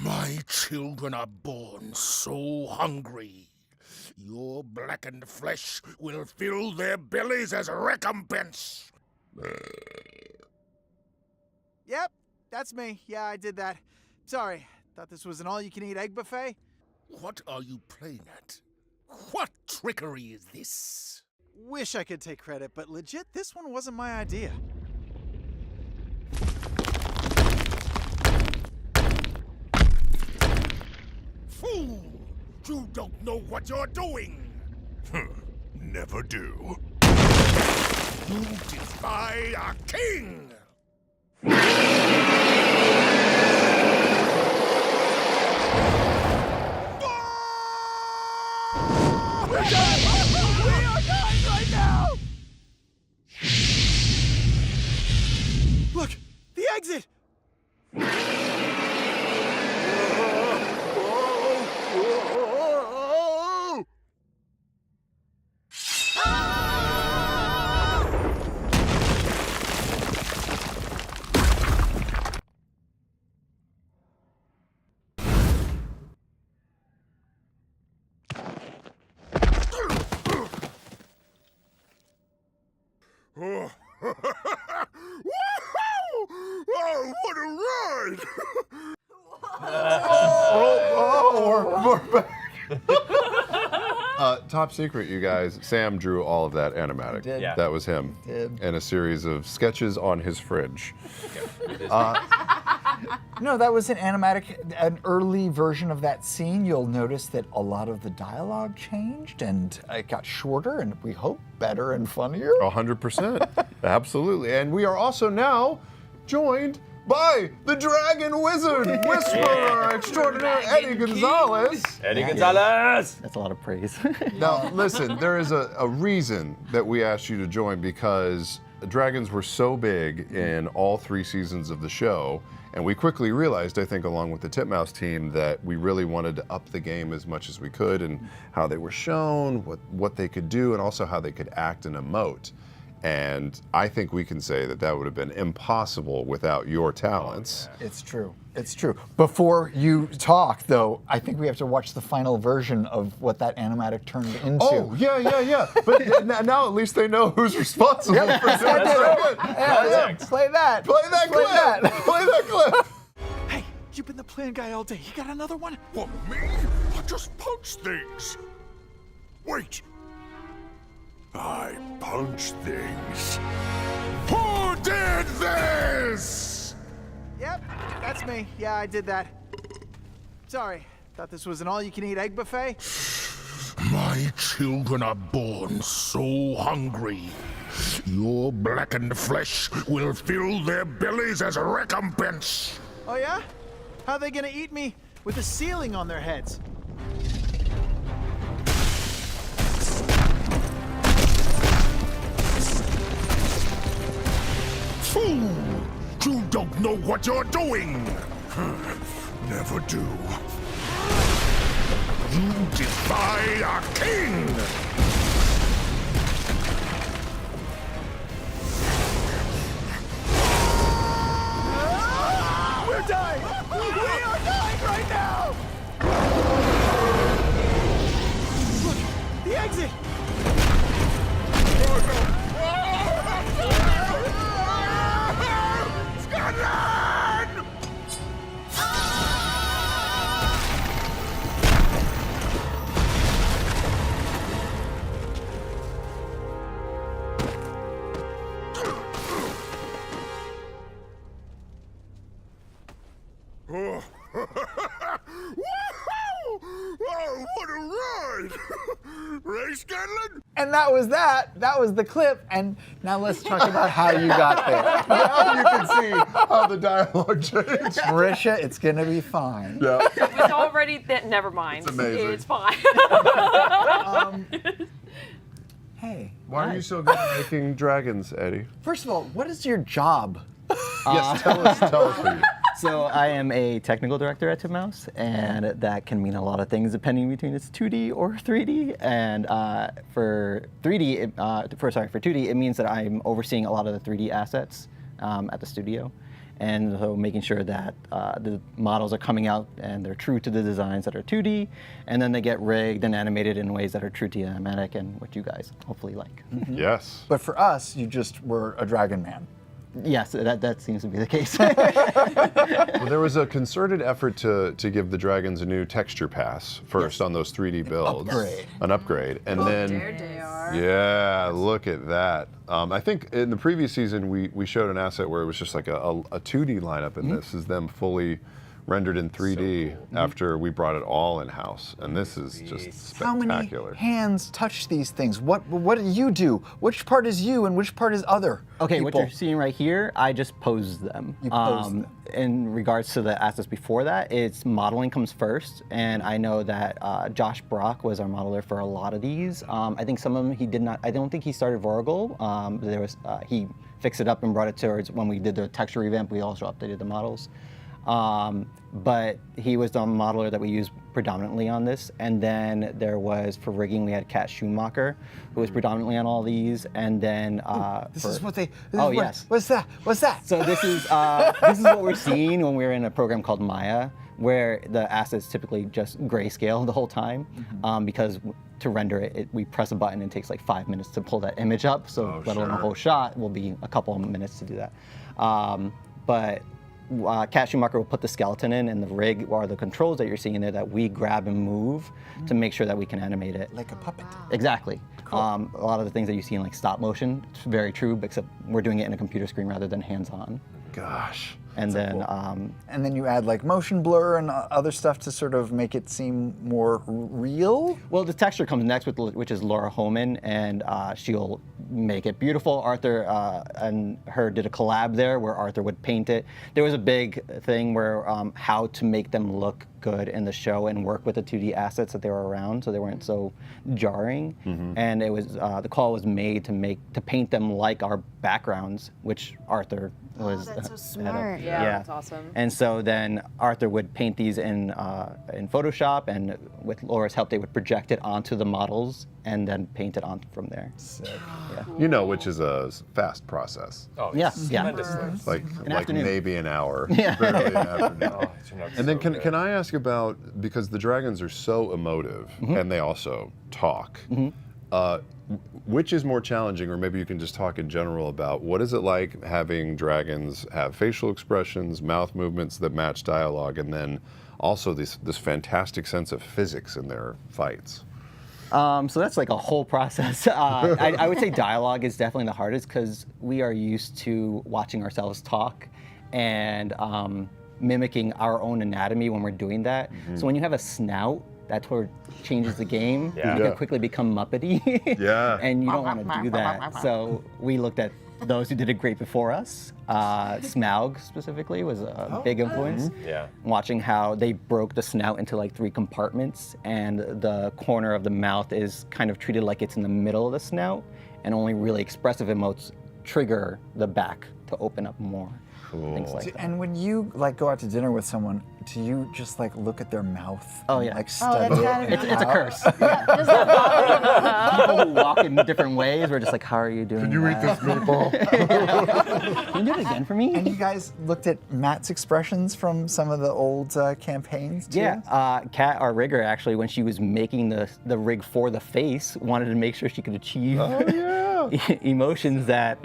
My children are born so hungry. Your blackened flesh will fill their bellies as recompense. Yep, that's me. Yeah, I did that. Sorry, thought this was an all-you-can-eat egg buffet. What are you playing at? What trickery is this? Wish I could take credit, but legit, this one wasn't my idea. Fool! You don't know what you're doing! Never do. You defy our king! We're dying! We are dying right now! Look! The exit! Oh, what a ride! We're back. Top secret, you guys. Sam drew all of that animatic. Did. Yeah. That was him. Did. And a series of sketches on his fridge. No, that was an animatic, an early version of that scene. You'll notice that a lot of the dialogue changed and it got shorter and we hope better and funnier. 100%. Absolutely. And we are also now joined by the Dragon Wizard Whisperer extraordinaire Eddie Gonzalez. Eddie Gonzalez! That's a lot of praise. Now, listen, there is a reason that we asked you to join because dragons were so big in all 3 seasons of the show, and we quickly realized, I think, along with the Titmouse team, that we really wanted to up the game as much as we could and how they were shown, what they could do, and also how they could act and emote. And I think we can say that that would have been impossible without your talents. It's true. It's true. Before you talk, though, I think we have to watch the final version of what that animatic turned into. Oh, yeah. But now at least they know who's responsible for doing it. Play that. Play that clip. Hey, you've been the plan guy all day. You got another one? What, me? I just punch things. Wait. I punch things. Who did this? Yep, that's me. Yeah, I did that. Sorry, thought this was an all-you-can-eat egg buffet. My children are born so hungry. Your blackened flesh will fill their bellies as recompense. Oh yeah? How are they gonna eat me with a ceiling on their heads? Fool! You don't know what you're doing! Never do. You defy our king! We're dying! We are dying right now! Look! The exit! Run! villain? And that was that. That was the clip. And now let's talk about how you got there. Now you can see how the dialogue changed. Marisha, it's gonna be fine. Yeah. It was already that. Never mind. It's amazing. It's fine. Hey. Why are you so good at making dragons, Eddie? First of all, what is your job? Yes, tell us what you. So I am a technical director at Tip Mouse, and that can mean a lot of things depending between it's 2D or 3D. And for 2D, it means that I'm overseeing a lot of the 3D assets at the studio, and so making sure that the models are coming out and they're true to the designs that are 2D, and then they get rigged and animated in ways that are true to the animatic and what you guys hopefully like. Yes. But for us, you just were a dragon man. Yes, that seems to be the case. Well, there was a concerted effort to give the dragons a new texture pass first on those 3D builds. An upgrade. And then, There they are. yeah, look at that. I think in the previous season we showed an asset where it was just like a 2D lineup, and this is them fully rendered in 3D after we brought it all in-house. And this is just How spectacular. many hands touch these things? What do you do? Which part is you and which part is other? Okay, people? what you're seeing right here, I just posed them. You posed them. In regards to the assets before that, it's modeling comes first, and I know that Josh Brock was our modeler for a lot of these. I think some of them he did not. I don't think he started Riegel. There was he fixed it up and brought it towards when we did the texture revamp. We also updated the models. But he was the modeler that we used predominantly on this. And then there was, for rigging, we had Kat Schumacher, who was predominantly on all these. And then This is what they. yes. What's that? What's that? So this is what we're seeing when we're in a program called Maya, where the assets typically just grayscale the whole time, because to render it, we press a button and it takes like 5 minutes to pull that image up. So let alone a whole shot will be a couple of minutes to do that. But Kat Schumacher will put the skeleton in, and the rig are the controls that you're seeing there that we grab and move to make sure that we can animate it. Like a puppet. Exactly. Cool. A lot of the things that you see in like stop motion, it's very true, except we're doing it in a computer screen rather than hands-on. Gosh. And then, and then you add like motion blur and other stuff to sort of make it seem more real. Well, the texture comes next, which is Laura Homan, and she'll make it beautiful. Arthur and her did a collab there where Arthur would paint it. There was a big thing where how to make them look good in the show and work with the 2D assets that they were around, so they weren't so jarring. And it was the call was made to paint them like our backgrounds, which Arthur was. That's so smart. Yeah, that's awesome. And so then Arthur would paint these in Photoshop, and with Laura's help, they would project it onto the models and then paint it on from there. Sick. Yeah. You know, which is a fast process. Oh, Yeah, it's yeah. tremendously. An afternoon. Maybe an hour. Yeah. Barely an afternoon. Oh, it turned out And then so good. can I ask about, because the dragons are so emotive and they also talk, which is more challenging, or maybe you can just talk in general about what is it like having dragons have facial expressions, mouth movements that match dialogue, and then also this fantastic sense of physics in their fights? So that's like a whole process. I would say dialogue is definitely the hardest because we are used to watching ourselves talk and mimicking our own anatomy when we're doing that. So when you have a snout, that's where it changes the game. Yeah. You Yeah. can quickly become Muppety. Yeah. And you don't want to do that. So we looked at those who did it great before us. Smaug specifically was a big influence. Yeah. Watching how they broke the snout into like 3 compartments, and the corner of the mouth is kind of treated like it's in the middle of the snout, and only really expressive emotes trigger the back to open up more. Things like that. And when you like go out to dinner with someone, do you just like look at their mouth? Oh, and, yeah. Like Oh, study that's it? gotta be It's a curse. Does that bother People who walk in different ways, we're just like, how are you doing? Can you eat this meatball? Can you do it again for me? And you guys looked at Matt's expressions from some of the old campaigns too? Yeah, Kat, our rigger, actually, when she was making the rig for the face, wanted to make sure she could achieve emotions that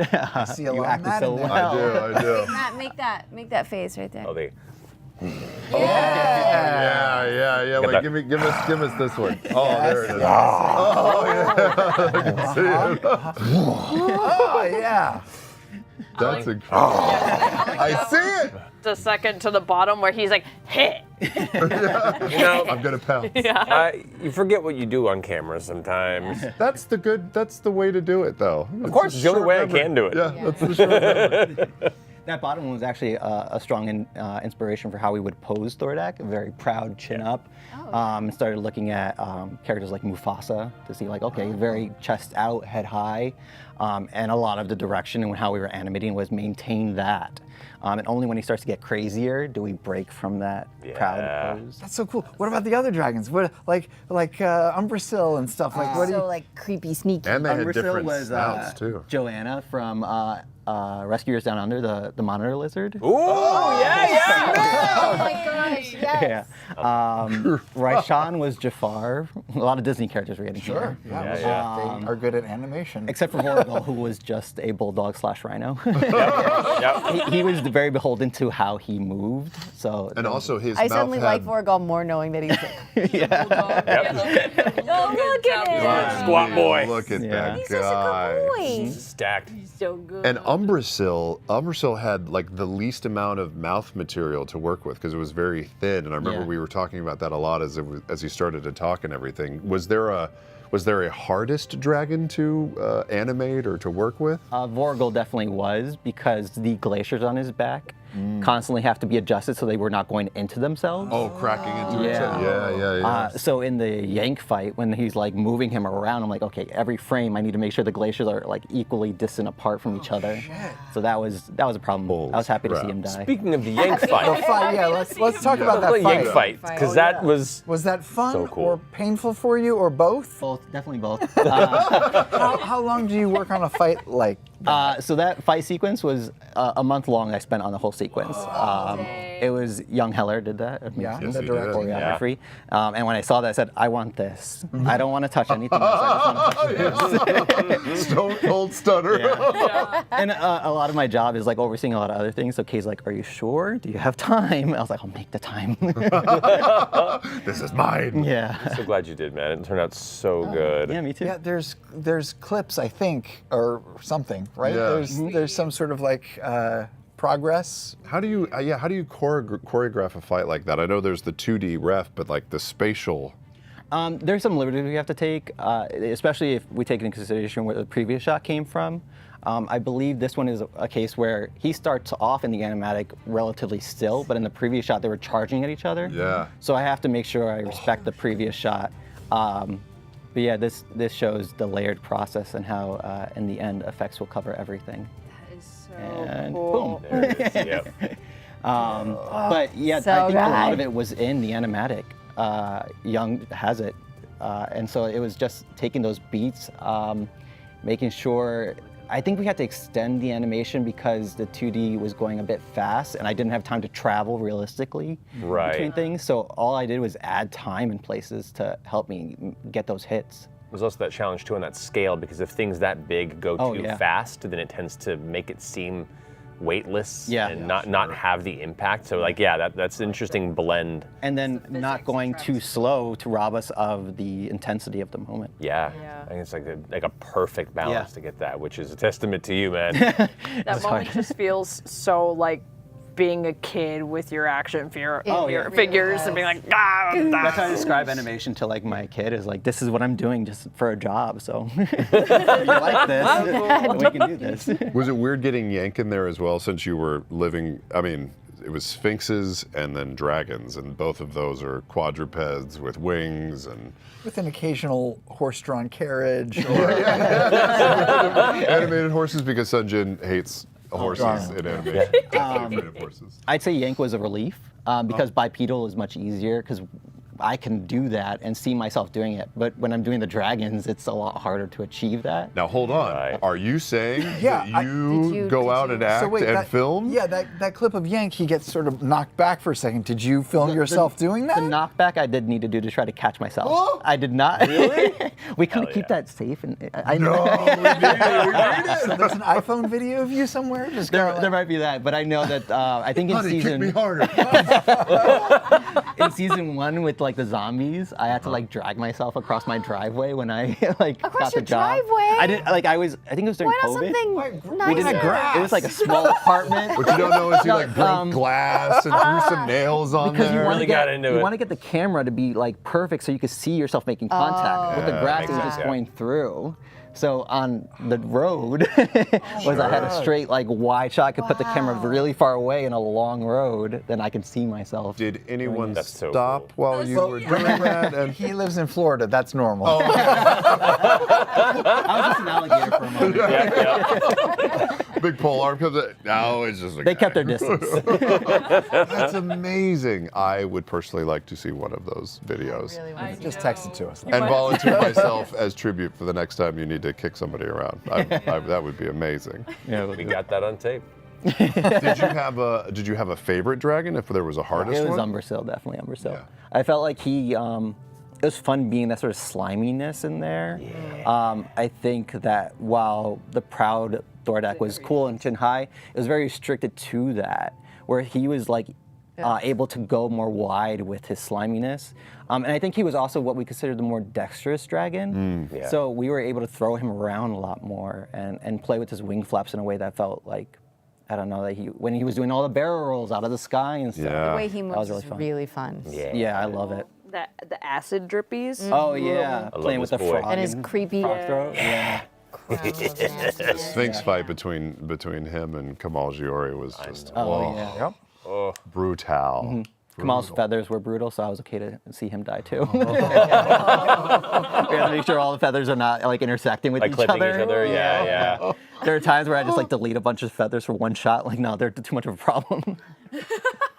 see a you lot of acted Matt so in there. well. I do. Matt, make that face right there. Oh, they. Yeah. Wait, that. give us this one. Oh, there it is. Oh, yeah. I can see it. Oh yeah. That's incredible. I see it. The second to the bottom where he's like, hit. You know, I'm gonna pounce. you forget what you do on camera sometimes. That's the way to do it, though. Of course, it's the only way I can do it. Yeah, that's the short memory. That bottom one was actually a strong inspiration for how we would pose Thordak, a very proud chin up. And started looking at characters like Mufasa to see like, okay, very chest out, head high. And a lot of the direction and how we were animating was maintain that. And only when he starts to get crazier do we break from that proud pose. That's so cool. What about the other dragons? What like Umbrasyl and stuff? Like what? So like creepy, sneaky. And they had Umbrasyl different was snouts too. Joanna from Rescuers Down Under, the monitor lizard. Ooh, yeah. Oh my gosh, yes. Raishan was Jafar. A lot of Disney characters were getting here. They are good at animation. Except for Vorgol, who was just a bulldog / rhino. Yep. He was very beholden to how he moved. So And also his I mouth suddenly had... like Vorgol more knowing that he's Oh, look at him. Squat boy. Look at that He's guy. such a good boy. Stacked. So good. And Umbrasyl had like the least amount of mouth material to work with because it was very thin. And I remember we were talking about that a lot as he started to talk and everything. Was there a hardest dragon to animate or to work with? Vorgol definitely was, because the glaciers on his back constantly have to be adjusted so they were not going into themselves. Oh, cracking into each other. Yeah. So in the Yank fight, when he's like moving him around, I'm like, okay, every frame I need to make sure the glaciers are like equally distant apart from each other. So that was a problem. I was happy to see him die. Speaking of the Yank The fight. fight, yeah. Let's talk about that The fight. Yank fight, because that was that fun so cool. or painful for you, or both? Both, definitely both. How long do you work on a fight like that? So that fight sequence was a month long. I spent on the whole sequence. It was Young Heller did that. the he director. did. Choreography. And when I saw that, I said, I want this. I don't want to touch anything else. I just want to touch this. Stone Cold Stunner. And a lot of my job is like overseeing a lot of other things. So Kay's like, are you sure? Do you have time? I was like, I'll make the time. This is mine. Yeah. I'm so glad you did, man. It turned out so good. Yeah, me too. Yeah, there's clips, I think, or something, right? Yeah. There's some sort of like progress. How do you choreograph a fight like that? I know there's the 2D ref, but like the spatial. There's some liberty we have to take, especially if we take into consideration where the previous shot came from. I believe this one is a case where he starts off in the animatic relatively still, but in the previous shot they were charging at each other. Yeah. So I have to make sure I respect the previous shot. But yeah, this shows the layered process and how, in the end, effects will cover everything. That is so And cool. boom. There it is. Yep. But yeah, So I think a lot good. of it was in the animatic. Young has it. And so it was just taking those beats, making sure. I think we had to extend the animation because the 2D was going a bit fast and I didn't have time to travel realistically between things. So all I did was add time in places to help me get those hits. There's also that challenge too on that scale, because if things that big go too fast, then it tends to make it seem weightless and not have the impact. So like, yeah, that's an interesting blend. And then not going too slow to rob us of the intensity of the moment. Yeah. I think it's like a perfect balance to get that, which is a testament to you, man. That moment just feels so like being a kid with your action figures and being like, ah, That's how I describe animation to like my kid, is like, this is what I'm doing just for a job. So if you like this, we can do this. Was it weird getting Yank in there as well, since you were living, I mean, it was sphinxes and then dragons, and both of those are quadrupeds with wings and... With an occasional horse-drawn carriage. Or animated horses, because Sunjin hates horses in animation. Afraid of horses. I'd say Yank was a relief because bipedal is much easier because I can do that and see myself doing it. But when I'm doing the dragons, it's a lot harder to achieve that. Now hold on. Are you saying that you go out and act and that, film? Yeah, that clip of Yank, he gets sort of knocked back for a second. Did you film yourself doing that? The knockback I did need to do to try to catch myself. Oh! I did not. Really? We couldn't keep that safe. And we need it. So there's an iPhone video of you somewhere? Just there might be that, but I know that I think in Honey, season... kick me harder. in season 1 with like the zombies, I had to like drag myself across my driveway when I like Across got the your job. driveway? I didn't like I think it was during Why not COVID. something nicer? We didn't. It was like a small apartment. What you don't know is he like broke glass and threw some nails on Because there. you want Really to got get into you it. want to get the camera to be like perfect so you can see yourself making contact. With the Yeah, grass, makes it was sense, just yeah. going through. So on the road was I had a straight like wide shot. I could put the camera really far away in a long road, then I can see myself. Did anyone That's so stop while you were doing that? And He lives in Florida. That's normal. I was just an alligator for a moment. big pole arm comes in. No, it's just a They guy. kept their distance. That's amazing. I would personally like to see one of those videos. Just text it to us. And volunteer myself as tribute for the next time you need to kick somebody around. That would be amazing. Yeah, We got that on tape. Did you have a favorite dragon? If there was a hardest It was one? Umbrasyl, definitely Umbrasyl. Yeah. I felt like he, it was fun being that sort of sliminess in there. Yeah. I think that while the Proud Thordak was cool and chin high, it was very restricted to that, where he was like able to go more wide with his sliminess. And I think he was also what we considered the more dexterous dragon. Yeah. So we were able to throw him around a lot more and play with his wing flaps in a way that felt like, I don't know, that when he was doing all the barrel rolls out of the sky and stuff. Yeah. The way he That moves was is really fun. Yeah, I love it. The acid drippies. Oh yeah, I playing love with the this boy. frog And his creepy. frog throat. Yeah. The Sphinx fight between him and Kamal Giori was just Yeah. brutal. Kamal's feathers were brutal, so I was okay to see him die too. We had to make sure all the feathers are not like intersecting with Like each clipping other. each other, yeah. There are times where I just like delete a bunch of feathers for one shot. Like, no, they're too much of a problem.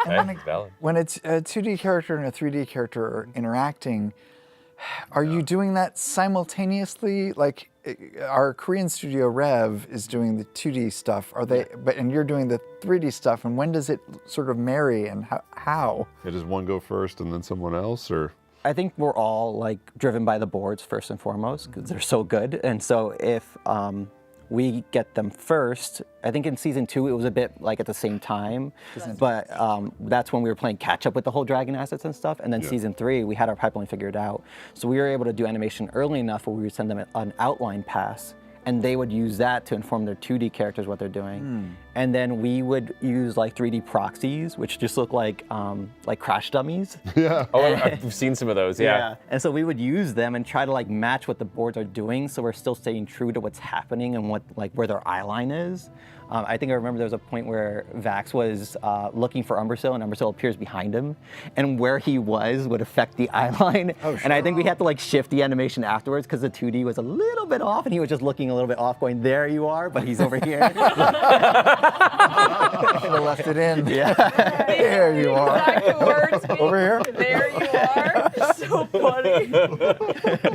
Okay, valid. When it's a 2D character and a 3D character are interacting, are you doing that simultaneously? Like our Korean studio Rev is doing the 2D stuff. Are they? And you're doing the 3D stuff. And when does it sort of marry? And how? Hey, does one go first and then someone else, or? I think we're all like driven by the boards first and foremost because they're so good. And so if we get them first, I think in season 2 it was a bit like at the same time, but that's when we were playing catch up with the whole dragon assets and stuff. And then season 3 we had our pipeline figured out, so we were able to do animation early enough where we would send them an outline pass, and they would use that to inform their 2D characters what they're doing. And then we would use like 3D proxies, which just look like crash dummies. Yeah. Oh, I've seen some of those, yeah. And so we would use them and try to like match what the boards are doing, so we're still staying true to what's happening and what where their eye line is. I think I remember there was a point where Vax was looking for Umbrasyl, and Umbrasyl appears behind him, and where he was would affect the eye line. Oh, sure. And I think we had to like shift the animation afterwards because the 2D was a little bit off, and he was just looking a little bit off, going, "There you are," but he's over here. Should have left it in. Yeah. There you are. Exact words. Over here. There you are. So funny.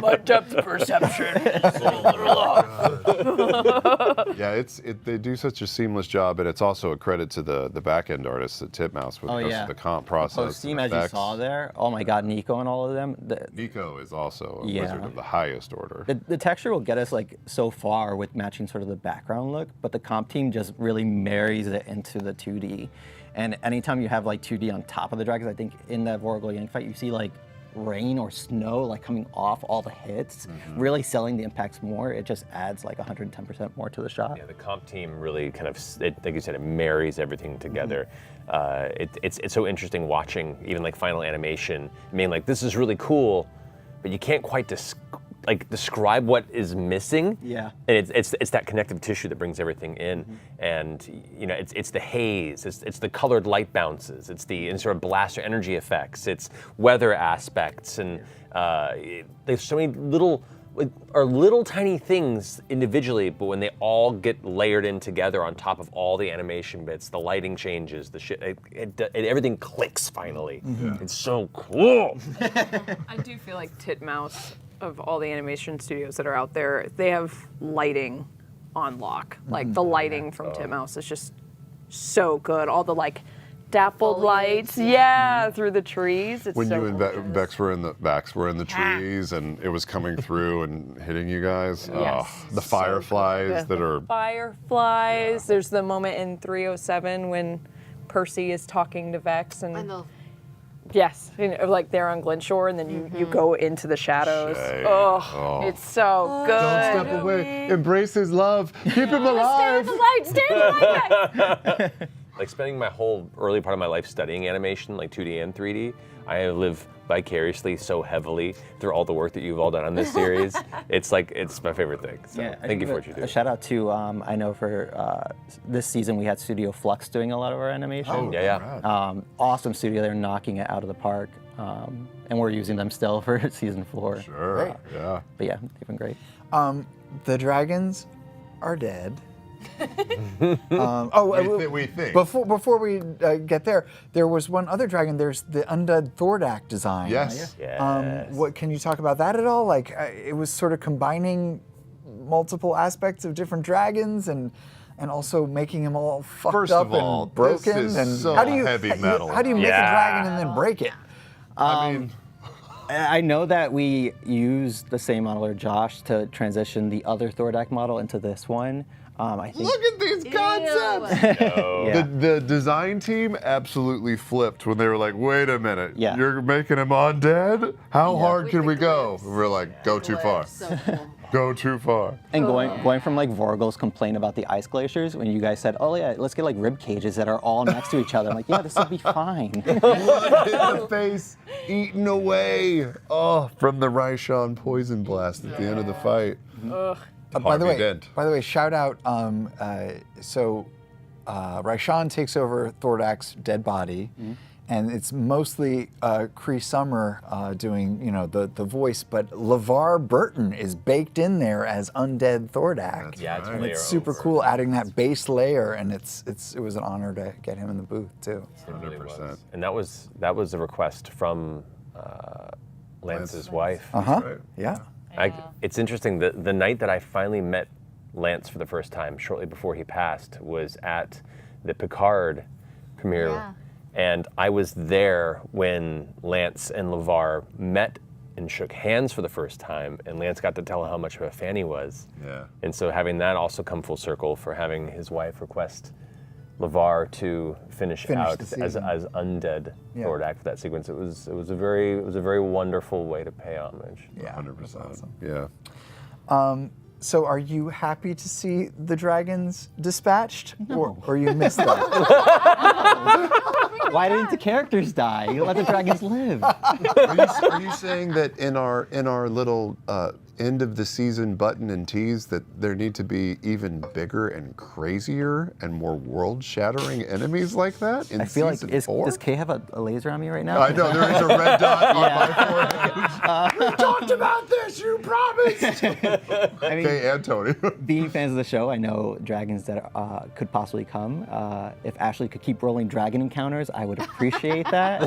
My depth perception is a little off. Yeah, they do such a seamless job, and it's also a credit to the back end artists at Titmouse with the comp process. Post-team, as you saw there, oh my God, Nico and all of them. Nico is also a wizard of the highest order. The texture will get us like so far with matching sort of the background look, but the comp team just really marries it into the 2D. And anytime you have like 2D on top of the dragons, I think in that Vorgol Yang fight, you see like rain or snow like coming off all the hits, really selling the impacts more. It just adds like 110% more to the shot. Yeah, the comp team really kind of, like you said, it marries everything together. It's so interesting watching even like final animation. I mean, like this is really cool, but you can't quite describe what is missing. Yeah. And it's that connective tissue that brings everything in, and you know it's the haze, it's the colored light bounces, it's the sort of blaster energy effects, it's weather aspects, and there's so many little tiny things individually, but when they all get layered in together on top of all the animation bits, the lighting changes, the shit, everything clicks finally. It's so cool. I do feel like Titmouse, of all the animation studios that are out there, they have lighting on lock. Like the lighting from Titmouse is just so good. All the like dappled lights, through the trees. It's when so you and Vex were in the trees and it was coming through and hitting you guys, the fireflies that are fireflies. There's the moment in 307 when Percy is talking to Vex and Yes, like there on Glenshore, and then you go into the shadows. Shay. Oh, it's so good. Don't step away. Embrace his love. Keep him alive. Stay in the light. Like spending my whole early part of my life studying animation, like 2D and 3D, I live vicariously so heavily through all the work that you've all done on this series. It's my favorite thing. So thank you for what you do. A shout out to, I know for this season we had Studio Flux doing a lot of our animation. Oh, yeah. Awesome studio, they're knocking it out of the park. And we're using them still for season 4. Sure, yeah. But yeah, they've been great. The dragons are dead. We think. Before we get there, there was one other dragon. There's the undead Thordak design. Yes. What can you talk about that at all? Like it was sort of combining multiple aspects of different dragons and also making them all fucked First up of all, and broken. this is and so how do you heavy metal. How do you make a dragon and then break it? I know that we used the same modeler, Josh, to transition the other Thordak model into this one. I think. Look at these concepts! The design team absolutely flipped when they were like, wait a minute, you're making him undead? How hard can we go? We're like, go too far. So cool. Go too far. And going from like Vorgel's complaint about the ice glaciers, when you guys said, oh yeah, let's get like rib cages that are all next to each other. I'm like, yeah, this will be fine. Blood in the face, eaten away. Oh, from the Raishan poison blast at the end of the fight. By the way, shout out. Raishan takes over Thordak's dead body, and it's mostly Cree Summer doing, the voice, but LeVar Burton is baked in there as undead Thordak. And it's super cool adding that base layer, and it was an honor to get him in the booth too. 100%. And that was a request from Lance's wife. Right. Yeah. It's interesting, the night that I finally met Lance for the first time, shortly before he passed, was at the Picard premiere. Yeah. And I was there when Lance and LeVar met and shook hands for the first time, and Lance got to tell how much of a fan he was. Yeah. And so having that also come full circle for having his wife request LeVar to finish out as undead Thordak for that sequence, it was a very wonderful way to pay homage. Yeah, 100%. awesome. Yeah. So are you happy to see the dragons dispatched, or you missed that? Why didn't the characters die? You let the dragons live. Are you saying that in our little end of the season button and tease that there need to be even bigger and crazier and more world-shattering enemies like that in I feel like, season 4? does Kay have a laser on me right now? I know, there is a red dot on my forehead. We talked about this, you promised! I mean, Kay and Tony. being fans of the show, I know dragons that could possibly come. If Ashley could keep rolling dragon encounters, I would appreciate that.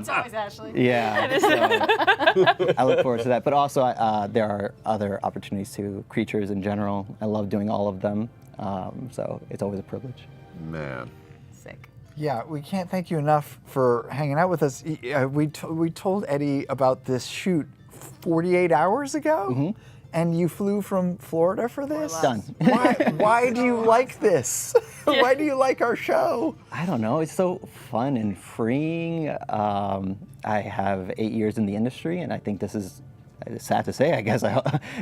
It's always Ashley. Yeah, so I look forward to that. But also, there are other opportunities to creatures in general. I love doing all of them, so it's always a privilege. Man. Sick. Yeah, we can't thank you enough for hanging out with us. We told Eddie about this shoot 48 hours ago, and you flew from Florida for this? Done. Why do you like this? Why do you like our show? I don't know. It's so fun and freeing. I have 8 years in the industry, and I think this is, it's sad to say, I guess,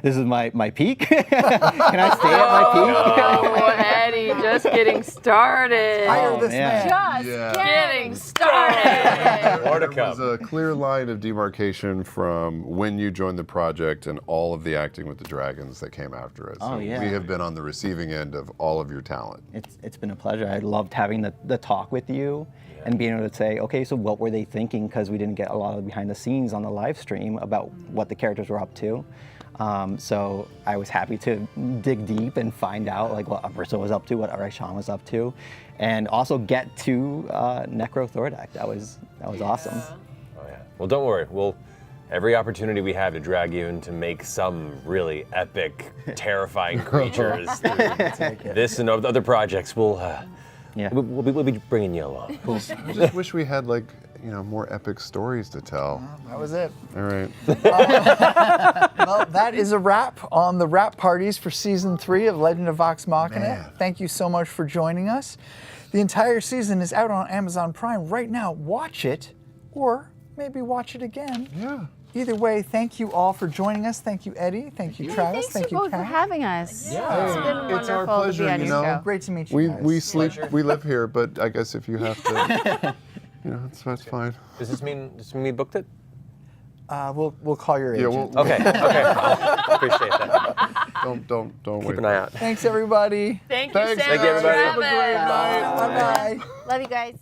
this is my peak. Can I stay at my peak? Oh, Eddie, just getting started. Hire this man. Just getting started. More to There was a clear line of demarcation from when you joined the project and all of the acting with the dragons that came after it. Oh, yeah. We have been on the receiving end of all of your talent. It's been a pleasure. I loved having the talk with you and being able to say, okay, so what were they thinking? Because we didn't get a lot of behind the scenes on the live stream about what the characters were up to. So I was happy to dig deep and find out like what Marissa was up to, what Raishan was up to, and also get to Necro Thordak. That was awesome. Oh yeah. Well, don't worry. Every opportunity we have to drag you in to make some really epic, terrifying creatures through this and other projects, we'll be bringing you along. I just wish we had like more epic stories to tell. That was it. All right. Well, that is a wrap on the wrap parties for season 3 of Legend of Vox Machina. Man. Thank you so much for joining us. The entire season is out on Amazon Prime right now. Watch it, or maybe watch it again. Yeah. Either way, thank you all for joining us. Thank you, Eddie. Thank you, Travis. Thanks you, both for Kat. having us. Yeah. It's been wonderful It's our pleasure, to be on you your know. show. Great to meet you guys. We sleep, we live here, but I guess if you have to, that's fine. Does this mean we booked it? We'll call your Yeah, agent. Okay. Appreciate that. Don't wait. Keep an eye out. Thanks, everybody. Thank you, Thanks. Sam. Thank you, everybody. Travis. Bye-bye. Love you guys.